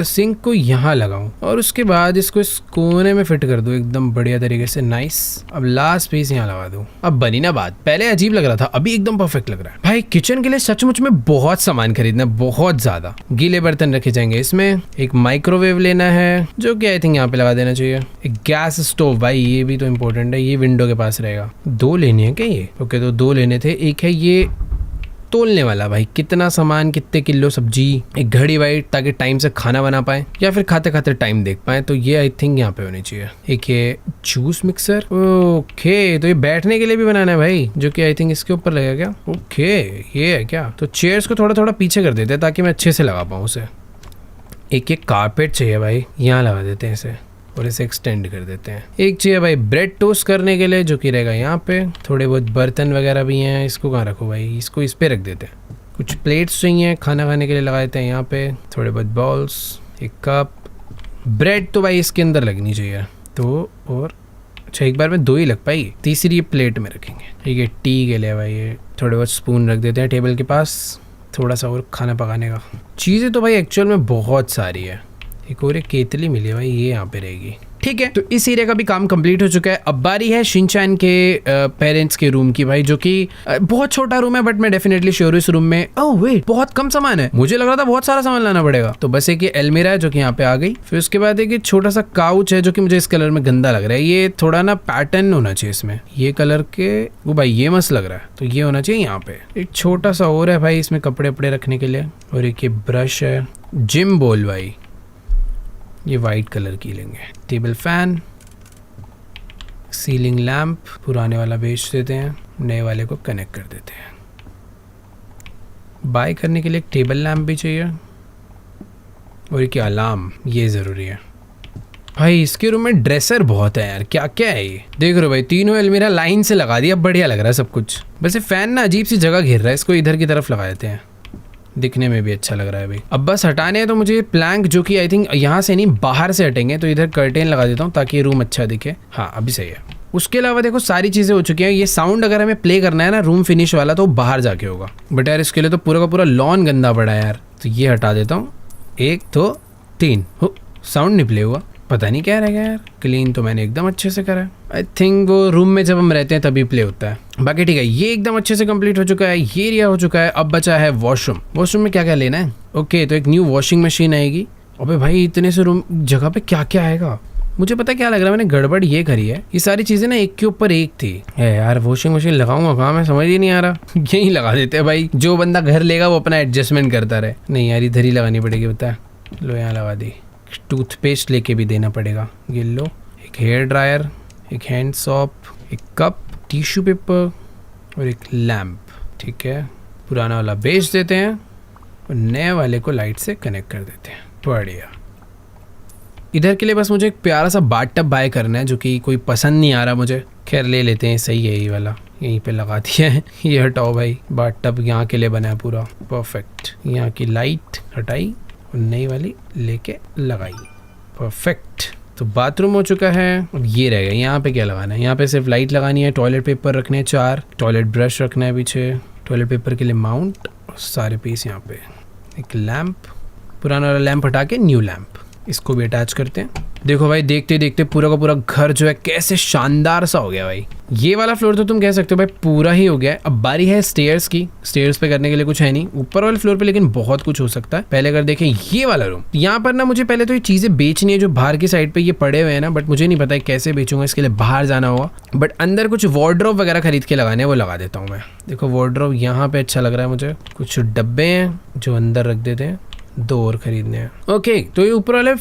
सिंक को यहाँ लगाऊं और उसके बाद इसको इस कोने में फिट कर दूं एकदम बढ़िया तरीके से, नाइस। अब लास्ट पीस यहाँ लगा दूं। अब बनी ना बात, पहले अजीब लग रहा था, अभी एकदम परफेक्ट लग रहा है। भाई किचन के लिए सचमुच में बहुत सामान खरीदना है, बहुत ज्यादा। गीले बर्तन रखे जाएंगे इसमें। एक माइक्रोवेव लेना है जो कि आई थिंक यहाँ पे लगा देना चाहिए। एक गैस स्टोव, भाई ये भी तो इम्पोर्टेंट है, ये विंडो के पास रहेगा। 2 लेने हैं क्या ये? ओके, तो 2 लेने थे। एक है ये तोलने वाला, भाई कितना सामान, कितने किलो सब्जी। एक घड़ी वाइट, ताकि टाइम से खाना बना पाए या फिर खाते खाते टाइम देख पाए, तो ये आई थिंक यहाँ पे होनी चाहिए। एक ये जूस मिक्सर। ओके, तो ये बैठने के लिए भी बनाना है भाई, जो कि आई थिंक इसके ऊपर लगेगा क्या? ओके, ये है क्या? तो चेयर्स को थोड़ा थोड़ा पीछे कर देते हैं ताकि मैं अच्छे से लगा पाऊँ उसे। एक कारपेट चाहिए भाई, यहाँ लगा देते हैं इसे और इसे एक्सटेंड कर देते हैं। एक चाहिए भाई ब्रेड टोस्ट करने के लिए, जो कि रहेगा यहाँ पे। थोड़े बहुत बर्तन वगैरह भी हैं, इसको कहाँ रखो भाई? इसको इस पे रख देते हैं। कुछ प्लेट्स चाहिए खाना खाने के लिए, लगा देते हैं यहाँ पे। थोड़े बहुत बॉल्स, एक कप। ब्रेड तो भाई इसके अंदर लगनी चाहिए। तो और अच्छा, एक बार में 2 ही लग पाएगी, तीसरी ये प्लेट में रखेंगे। ठीक है, टी के लिए भाई ये थोड़े बहुत स्पून रख देते हैं टेबल के पास, थोड़ा सा और खाना पकाने का। चीज़ें तो भाई एक्चुअल में बहुत सारी है। एक और एक केतली मिली है भाई, ये यहाँ पे रहेगी। ठीक है, तो इस एरिया का भी काम कंप्लीट हो चुका है। अब बारी है शिनचैन के पेरेंट्स के रूम की भाई, जो कि बहुत छोटा रूम है, बट मैं डेफिनेटली श्योर इस रूम में वेट बहुत कम सामान है, मुझे लग रहा था बहुत सारा सामान लाना पड़ेगा। तो बस एक ये अलमीरा है जो कि यहाँ पे आ गई। फिर उसके बाद एक छोटा सा काउच है जो कि मुझे इस कलर में गंदा लग रहा है, ये थोड़ा ना पैटर्न होना चाहिए इसमें, ये कलर के वो भाई ये मस्त लग रहा है, तो ये होना चाहिए यहाँ पे। एक छोटा सा और है भाई इसमें कपड़े वपड़े रखने के लिए, और एक ये ब्रश है, जिम बॉल भाई ये वाइट कलर की लेंगे। टेबल फैन, सीलिंग लैंप, पुराने वाला बेच देते हैं, नए वाले को कनेक्ट कर देते हैं। बाय करने के लिए एक टेबल लैंप भी चाहिए, और एक अलार्म ये ज़रूरी है। भाई इसके रूम में ड्रेसर बहुत है यार, क्या क्या है ये, देख रहे हो भाई तीनों अलमीरा लाइन से लगा दिया, बढ़िया लग रहा है सब कुछ। वैसे फैन ना अजीब सी जगह घेर रहा है, इसको इधर की तरफ लगा देते हैं, दिखने में भी अच्छा लग रहा है भाई। अब बस हटाने हैं तो मुझे प्लैंक जो कि आई थिंक यहाँ से नहीं बाहर से हटेंगे, तो इधर कर्टेन लगा देता हूँ ताकि रूम अच्छा दिखे। हाँ अभी सही है। उसके अलावा देखो सारी चीज़ें हो चुकी हैं। ये साउंड अगर हमें प्ले करना है ना रूम फिनिश वाला, तो बाहर जाके होगा, बट यार इसके लिए तो पूरा का पूरा लॉन गंदा पड़ा है यार, तो ये हटा देता हूँ। 1 2 3 साउंड नहीं प्ले हुआ, पता नहीं क्या रहेगा यार। क्लीन तो मैंने एकदम अच्छे से करा है, आई थिंक वो रूम में जब हम रहते हैं तभी प्ले होता है। बाकी ठीक है, ये एकदम अच्छे से कंप्लीट हो चुका है, ये एरिया हो चुका है। अब बचा है वॉशरूम। वॉशरूम में क्या क्या लेना है? ओके, तो एक न्यू वॉशिंग मशीन आएगी। अबे भाई इतने से रूम जगह पे क्या क्या आएगा, मुझे पता क्या लग रहा है, मैंने गड़बड़ ये करी है, ये सारी चीजें ना एक के ऊपर एक थी। यार वॉशिंग मशीन लगाऊंगा कहाँ, मैं समझ ही नहीं आ रहा। यही लगा देते हैं भाई, जो बंदा घर लेगा वो अपना एडजस्टमेंट करता रहे। नहीं यार इधर ही लगानी पड़ेगी, बता लो यहाँ लगा दी। टूथपेस्ट लेके भी देना पड़ेगा, ये लो। एक हेयर ड्रायर, एक हैंड सॉप, एक कप, टिश्यू पेपर और एक लैम्प। ठीक है, पुराना वाला बेच देते हैं और नए वाले को लाइट से कनेक्ट कर देते हैं। बढ़िया। इधर के लिए बस मुझे एक प्यारा सा बाथ टब बाय करना है, जो कि कोई पसंद नहीं आ रहा मुझे। खैर ले लेते हैं, सही है ये वाला, यहीं पे लगा दिया है। ये हटाओ भाई, बाथ टब यहाँ के लिए बना है पूरा परफेक्ट। यहाँ की लाइट हटाई और नई वाली लेके लगाई, परफेक्ट। तो बाथरूम हो चुका है। अब ये रह गया, यहाँ पे क्या लगाना है? यहाँ पे सिर्फ लाइट लगानी है, टॉयलेट पेपर रखने हैं 4, टॉयलेट ब्रश रखना है पीछे, टॉयलेट पेपर के लिए माउंट और सारे पीस यहाँ पे। एक लैम्प, पुराना वाला लैम्प हटा के न्यू लैम्प, इसको भी अटैच करते हैं। देखो भाई देखते देखते पूरा का पूरा घर जो है कैसे शानदार सा हो गया भाई। ये वाला फ्लोर तो तुम कह सकते हो भाई पूरा ही हो गया है। अब बारी है स्टेयर्स की। स्टेयर्स पे करने के लिए कुछ है नहीं ऊपर वाले फ्लोर पे, लेकिन बहुत कुछ हो सकता है। पहले अगर देखें ये वाला रूम, यहाँ पर ना मुझे पहले तो ये चीजें बेचनी है जो बाहर की साइड पे ये पड़े हुए हैं ना, बट मुझे नहीं पता है कैसे बेचूंगा, इसके लिए बाहर जाना होगा। बट अंदर कुछ वार्डरोब वगैरह खरीद के लगाने, वो लगा देता हूँ मैं। देखो वार्डरोब यहाँ पे अच्छा लग रहा है मुझे। कुछ डब्बे हैं जो अंदर रख देते हैं, 2 और खरीदने हैं। ओके, तो ये ऊपर वाले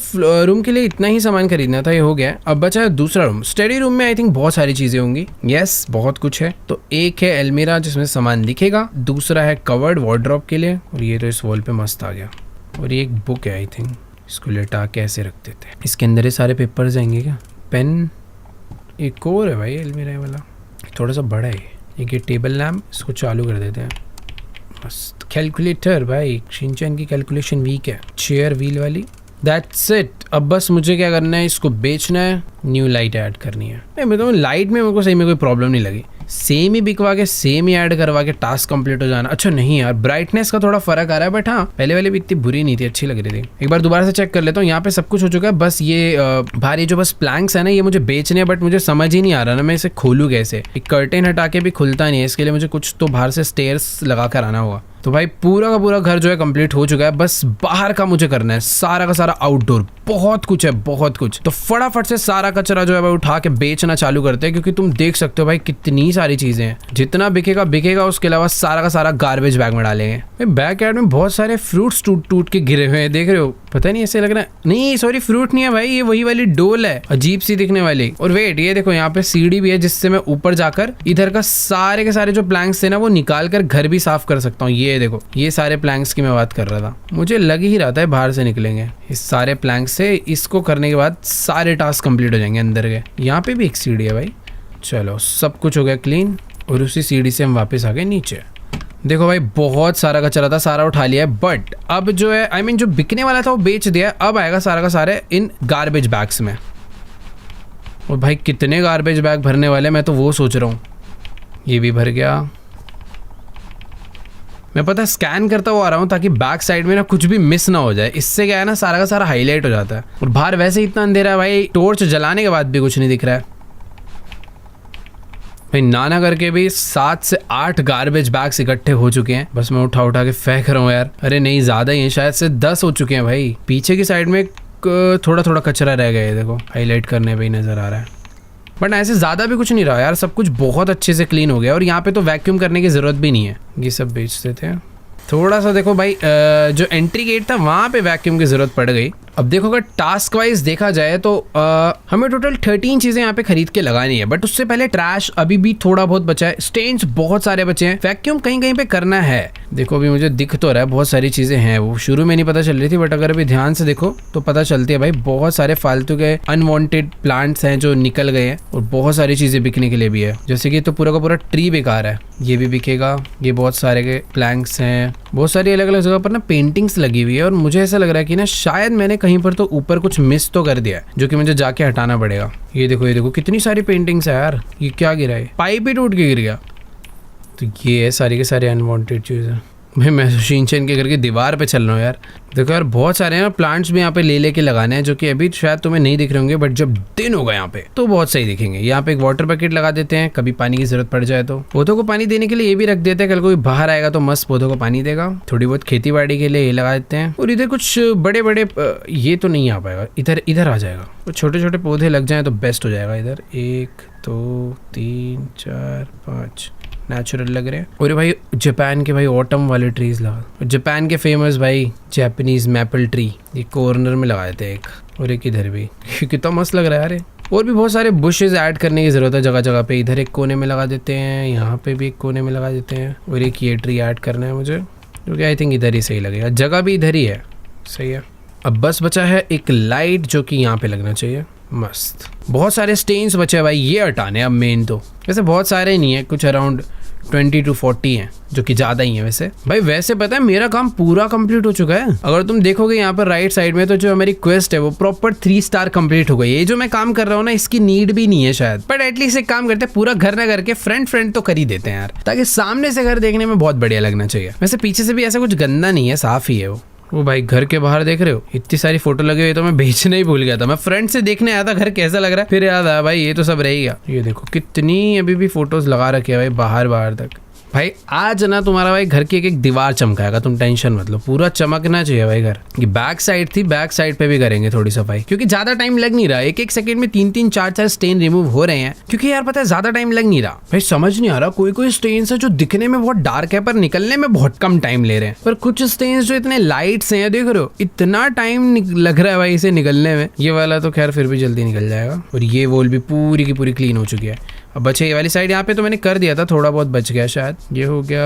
रूम के लिए इतना ही सामान खरीदना था, ये हो गया। अब बचा है दूसरा रूम। स्टडी रूम में आई थिंक बहुत सारी चीजें होंगी। यस, बहुत कुछ है। तो एक है अलमीरा जिसमें सामान दिखेगा, दूसरा है कवर्ड वार्डरोब के लिए, और ये तो इस वॉल पे मस्त आ गया। और ये एक बुक है आई थिंक, इसको लेटा के ऐसे रख देते हैं। इसके अंदर ये सारे पेपर्स आएंगे क्या? पेन, एक और है भाई अलमीरा वाला, थोड़ा सा बड़ा है। ये टेबल लैम्प, इसको चालू कर देते हैं। मस्त। कैलकुलेटर भाई, शिनचैन की कैलकुलेशन वीक है। चेयर व्हील वाली, दैट्स इट। अब बस मुझे क्या करना है, इसको बेचना है, न्यू लाइट ऐड करनी है। मैं बताऊँ लाइट में मेरे को सही में कोई प्रॉब्लम नहीं लगी, सेम ही बिकवा के सेम ही ऐड करवा के टास्क कंप्लीट हो जाना। अच्छा नहीं यार, ब्राइटनेस का थोड़ा फर्क आ रहा है, बट हाँ पहले वाली भी इतनी बुरी नहीं थी, अच्छी लग रही थी। एक बार दोबारा से चेक कर लेता हूँ। यहाँ पे सब कुछ हो चुका है, बस ये भारी जो बस प्लैंक्स है ना, ये मुझे बेचने हैं, बट मुझे समझ ही नहीं आ रहा ना मैं इसे खोलूँ कैसे। एक कर्टेन हटा के भी खुलता नहीं है, इसके लिए मुझे कुछ तो बाहर से स्टेयर्स लगा कर आना होगा। तो भाई पूरा का पूरा घर जो है कंप्लीट हो चुका है, बस बाहर का मुझे करना है सारा का सारा आउटडोर। बहुत कुछ है, बहुत कुछ। तो फटाफट से सारा कचरा जो है भाई उठा के बेचना चालू करते हैं, क्योंकि तुम देख सकते हो भाई कितनी सारी चीजें हैं। जितना बिकेगा बिकेगा, उसके अलावा सारा का सारा गार्बेज बैग में डालेंगे। बैक यार्ड में बहुत सारे फ्रूट्स टूट टूट के गिरे हुए हैं, देख रहे हो? पता नहीं ऐसे लग रहा है, नहीं सॉरी फ्रूट नहीं है भाई, ये वही वाली डोल है, अजीब सी दिखने वाली। और वेट, ये देखो यहाँ पे सीढ़ी भी है, जिससे मैं ऊपर जाकर इधर का सारे के सारे जो प्लैंक्स थे ना वो निकाल कर घर भी साफ कर सकता हूँ। ये देखो, ये सारे प्लैंक्स की मैं बात कर रहा था। मुझे लग ही रहा था बाहर से निकलेंगे इस सारे प्लैंक्स से। इसको करने के बाद सारे टास्क कंप्लीट हो जाएंगे अंदर के। यहाँ पे भी एक सीढ़ी है भाई। चलो सब कुछ हो गया क्लीन, और उसी सीढ़ी से हम वापस आ गए नीचे। देखो भाई बहुत सारा कचरा था, सारा उठा लिया है, बट अब जो है आई मीन जो बिकने वाला था वो बेच दिया। अब आएगा सारा का सारे इन गार्बेज बैग्स में। और भाई कितने गार्बेज बैग भरने वाले, मैं तो वो सोच रहा हूँ। ये भी भर गया, मैं पता है स्कैन करता हुआ आ रहा हूँ ताकि बैक साइड में ना कुछ भी मिस ना हो जाए। इससे क्या है ना, सारा का सारा हाईलाइट हो जाता है। और बाहर वैसे ही इतना अंधेरा है भाई, टॉर्च जलाने के बाद भी कुछ नहीं दिख रहा है भाई। नाना करके भी 7 से 8 गार्बेज बैग्स इकट्ठे हो चुके हैं। बस मैं उठा उठा के फेंक रहा हूँ यार। अरे नहीं, ज्यादा ही है, शायद से 10 हो चुके हैं भाई। पीछे की साइड में थोड़ा थोड़ा कचरा रह गया है, देखो हाईलाइट करने पे ही नजर आ रहा है। बट ऐसे ज़्यादा भी कुछ नहीं रहा यार, सब कुछ बहुत अच्छे से क्लीन हो गया। और यहाँ पे तो वैक्यूम करने की ज़रूरत भी नहीं है, ये सब बेच देते हैं। थोड़ा सा देखो भाई, जो एंट्री गेट था वहाँ पे वैक्यूम की ज़रूरत पड़ गई। अब देखो अगर टास्क वाइज देखा जाए तो हमें टोटल 13 चीज़ें यहाँ पे खरीद के लगानी है। बट उससे पहले ट्रैश अभी भी थोड़ा बहुत बचा है, स्टेन्स बहुत सारे बचे हैं, वैक्यूम कहीं कहीं पे करना है। देखो अभी मुझे दिख तो रहा है बहुत सारी चीज़ें हैं, वो शुरू में नहीं पता चल रही थी, बट अगर अभी ध्यान से देखो तो पता चलती है भाई। बहुत सारे फालतू के अनवांटेड प्लांट्स हैं जो निकल गए हैं, और बहुत सारी चीज़ें बिकने के लिए भी है। जैसे कि तो पूरा का पूरा ट्री बेकार है, ये भी बिकेगा। ये बहुत सारे के प्लैंक्स हैं, बहुत सारी अलग अलग जगह पर ना पेंटिंग्स लगी हुई है। और मुझे ऐसा लग रहा है कि ना शायद मैंने कहीं पर तो ऊपर कुछ मिस तो कर दिया है, जो कि मुझे जाके हटाना पड़ेगा। ये देखो कितनी सारी पेंटिंग्स है यार। ये क्या गिरा है, पाइप ही टूट के गिर गया। तो ये है सारी के सारे अनवांटेड चीज़ें। मैं शिनचैन के घर की दीवार पे चल रहा हूँ यार। देखो यार बहुत सारे हैं ना प्लांट्स भी यहाँ पे ले के लगाने हैं, जो कि अभी शायद तुम्हें नहीं दिख रहे होंगे, बट जब दिन होगा यहाँ पे तो बहुत सही दिखेंगे। यहाँ पे एक वाटर बकेट लगा देते हैं, कभी पानी की जरूरत पड़ जाए तो। पौधों को पानी देने के लिए ये भी रख देते हैं, कल कोई बाहर आएगा तो मस्त पौधों को पानी देगा। थोड़ी बहुत खेती बाड़ी के लिए ये लगा देते हैं। और इधर कुछ बड़े बड़े ये तो नहीं आ पाएगा, इधर आ जाएगा। तो छोटे छोटे पौधे लग जाए तो बेस्ट हो जाएगा। इधर 1 2 3 4 5 नेचुरल लग रहे हैं। और भाई जापान के भाई ऑटम वाले ट्रीज लगा, जापान के फेमस भाई जापानीज मैपल ट्री, ये कॉर्नर में लगाए थे एक, और एक इधर भी। कितना मस्त लग रहा है यार। और भी बहुत सारे बुशेज ऐड करने की जरूरत है जगह जगह पे। इधर एक कोने में लगा देते हैं, यहाँ पे भी एक कोने में लगा देते हैं, और एक ये ट्री ऐड करना है मुझे, क्योंकि आई थिंक इधर ही सही लगेगा। जगह भी इधर ही है, सही है। अब बस बचा है एक लाइट जो कि यहाँ पे लगना चाहिए, मस्त। बहुत सारे स्टेन्स बचे हैं भाई, ये हटाने अब मेन तो। वैसे बहुत सारे नहीं है, कुछ अराउंड 20 to 40 हैं, जो कि ज़्यादा ही है वैसे भाई। वैसे पता है मेरा काम पूरा कंप्लीट हो चुका है। अगर तुम देखोगे यहाँ पर राइट साइड में, तो जो हमारी क्वेस्ट है वो प्रॉपर 3 स्टार कंप्लीट हो गई। ये जो मैं काम कर रहा हूँ ना, इसकी नीड भी नहीं है शायद, बट एटलीस्ट एक काम करते हैं, पूरा घर ना करके फ्रंट तो कर ही देते हैं यार, ताकि सामने से घर देखने में बहुत बढ़िया लगना चाहिए। वैसे पीछे से भी ऐसा कुछ गंदा नहीं है, साफ ही है वो भाई। घर के बाहर देख रहे हो इतनी सारी फोटो लगी हुई, तो मैं बेचना ही भूल गया था। मैं फ्रंट से देखने आया था घर कैसा लग रहा है, फिर याद आया भाई ये तो सब रहेगा। ये देखो कितनी अभी भी फोटोज लगा रखे है भाई, बाहर तक। भाई आज ना तुम्हारा भाई घर की एक दीवार चमकाएगा, तुम टेंशन मत लो, पूरा चमकना चाहिए भाई घर। ये बैक साइड थी, बैक साइड पे भी करेंगे थोड़ी सफाई, क्योंकि ज्यादा टाइम लग नहीं रहा। एक सेकंड में 3 4 स्टेन रिमूव हो रहे हैं, क्योंकि यार पता है ज्यादा टाइम लग नहीं रहा भाई। समझ नहीं आ रहा, कोई स्टेन्स है जो दिखने में बहुत डार्क है पर निकलने में बहुत कम टाइम ले रहे हैं, पर कुछ स्टेन्स जो इतने लाइट्स हैं, देख रहे हो इतना टाइम लग रहा है भाई इसे निकलने में। ये वाला तो खैर फिर भी जल्दी निकल जाएगा। और ये वॉल भी पूरी की पूरी क्लीन हो चुकी है। अब बचे ये वाली साइड, यहाँ पे तो मैंने कर दिया था, थोड़ा बहुत बच गया शायद। ये हो गया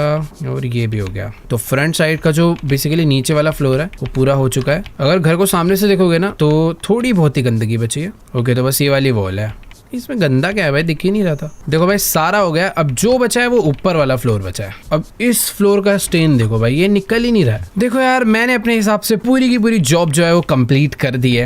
और ये भी हो गया। तो फ्रंट साइड का जो बेसिकली नीचे वाला फ्लोर है वो पूरा हो चुका है। अगर घर को सामने से देखोगे ना तो थोड़ी बहुत ही गंदगी बची है। ओके, तो बस ये वाली वॉल है, इसमें गंदा क्या है भाई, दिख ही नहीं रहा था। देखो भाई सारा हो गया। अब जो बचा है वो ऊपर वाला फ्लोर बचा है। अब इस फ्लोर का स्टेन देखो भाई, ये निकल ही नहीं रहा है। देखो यार मैंने अपने हिसाब से पूरी की पूरी जॉब जो है वो कंप्लीट कर दी है।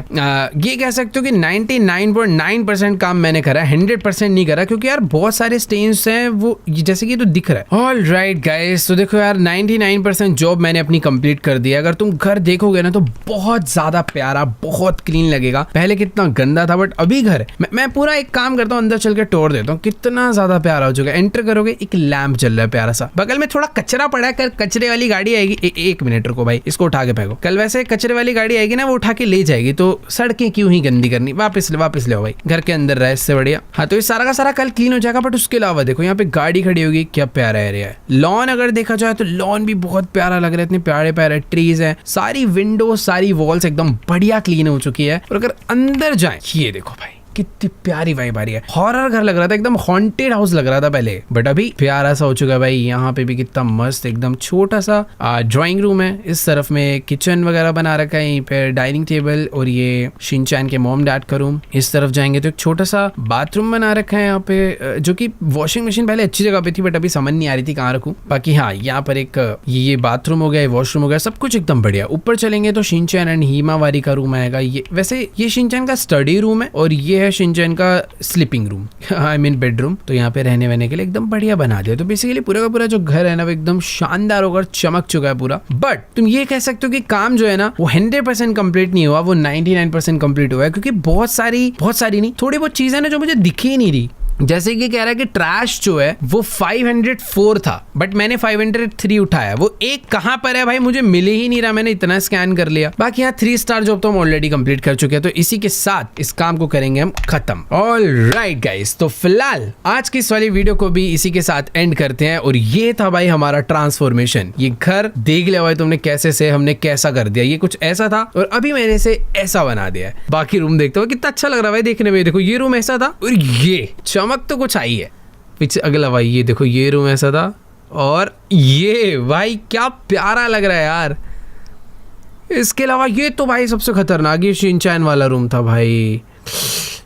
ये कह सकते हो कि 99.9% काम मैंने करा, 100% नहीं करा, क्योंकि यार बहुत सारे स्टेन्स हैं वो जैसे कि तो दिख रहा है। ऑल राइट गाइस, तो देखो यार 99% जॉब मैंने अपनी कंप्लीट कर दी है। अगर तुम घर देखोगे ना तो बहुत ज्यादा प्यारा, बहुत क्लीन लगेगा। पहले कितना गंदा था, बट अभी घर मैं पूरा एक काम करता हूँ, अंदर चल के टोर देता हूँ, कितना ज्यादा प्यारा हो चुका है। एंटर करोगे एक लैंप जल रहा है प्यारा सा, बगल में थोड़ा कचरा पड़ा है। कल कचरे वाली गाड़ी आएगी, एक मिनट रुको भाई, इसको उठा के फेंको। कल वैसे कचरे वाली गाड़ी आएगी ना, वो उठा के ले जाएगी, तो सड़कें क्यों ही गंदी करनी, वापस ले भाई, घर के अंदर रहे, इससे बढ़िया। हाँ तो ये सारा का सारा कल क्लीन हो जाएगा। बट उसके अलावा देखो यहाँ पे गाड़ी खड़ी होगी, क्या प्यारा एरिया है। लॉन अगर देखा जाए तो लॉन भी बहुत प्यारा लग रहा है, इतने प्यारे प्यारे ट्रीज हैं, सारी विंडो सारी वॉल्स एकदम बढ़िया क्लीन हो चुकी है। और अगर अंदर जाए, ये देखो भाई कितनी प्यारी वाइब आ रही है। हॉरर घर लग रहा था, एकदम हॉन्टेड हाउस लग रहा था पहले, बट अभी प्यारा सा हो चुका है भाई। यहाँ पे भी कितना मस्त एकदम छोटा सा ड्राइंग रूम है। इस तरफ में किचन वगैरह बना रखा है, यहीं पे डाइनिंग टेबल, और ये शिनचैन के मॉम डैड का रूम। इस तरफ जाएंगे तो एक छोटा सा बाथरूम बना रखा है यहाँ पे, जो कि वॉशिंग मशीन पहले अच्छी जगह पे थी, बट अभी समझ नहीं आ रही थी कहाँ रखूँ। बाकी हाँ, यहाँ पर एक ये बाथरूम हो गया, वॉशरूम हो गया, सब कुछ एकदम बढ़िया। ऊपर चलेंगे तो शिनचैन एंड हिमावारी का रूम आएगा। ये वैसे ये शिनचैन का स्टडी रूम है, और ये है शिनचैन का sleeping room, I mean bedroom. तो यहाँ पे रहने वहने के लिए एकदम बढ़िया बना दिया। तो बेसिकली पूरा का पूरा जो घर है ना वो एकदम शानदार होकर चमक चुका है पूरा। बट तुम ये कह सकते हो कि काम जो है ना वो 100% कंप्लीट नहीं हुआ, वो 99% कंप्लीट हुआ है, क्योंकि बहुत सारी नहीं, थोड़ी बहुत चीजें ना जो मुझे दिखी ही नहीं रही। जैसे कि कह रहा है कि ट्रैश जो है वो 504 था, बट मैंने 503 उठाया। वो एक कहां पर है भाई मुझे मिल ही नहीं रहा, मैंने इतना स्कैन कर लिया। बाकी यहाँ 3 स्टार जॉब तो हम ऑलरेडी कंप्लीट कर चुके हैं। तो इसी के साथ इस काम को करेंगे हम खत्म। ऑलराइट गाइस, तो फिलहाल आज की इस वाली वीडियो को भी इसी के साथ एंड करते हैं। और ये था भाई हमारा ट्रांसफॉर्मेशन। ये घर देख लिया भाई तुमने कैसे से हमने कैसा कर दिया। ये कुछ ऐसा था और अभी मैंने इसे ऐसा बना दिया है। बाकी रूम देखते हो कितना अच्छा लग रहा है भाई देखने में। देखो ये रूम ऐसा था और ये चमक तो कुछ आई है। पीछे अगला भाई ये देखो ये रूम ऐसा था और ये भाई क्या प्यारा लग रहा है यार। इसके अलावा ये तो भाई सबसे खतरनाक ये शिनचैन वाला रूम था भाई,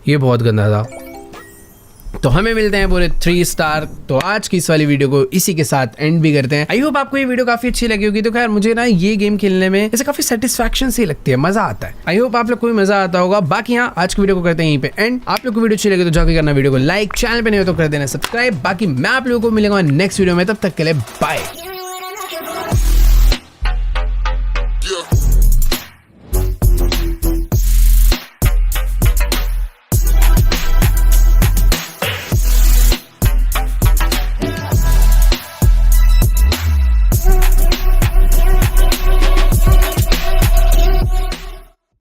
ये बहुत गंदा था। तो हमें मिलते हैं पूरे 3 स्टार। तो आज की इस वाली वीडियो को इसी के साथ एंड भी करते हैं। आई होप आपको ये वीडियो काफी अच्छी लगी होगी। तो खैर मुझे ना ये गेम खेलने में ऐसे काफी सेटिस्फैक्शन सी लगती है, मजा आता है। आई होप आप लोग को भी मजा आता होगा। बाकी यहाँ आज की वीडियो को करते हैं यहीं पे एंड। आप लोग को वीडियो अच्छी लगी तो जाके करना वीडियो को लाइक, चैनल पे नहीं हो तो कर देना सब्सक्राइब। बाकी मैं आप लोगों को मिलूंगा नेक्स्ट वीडियो में, तब तक के लिए बाय।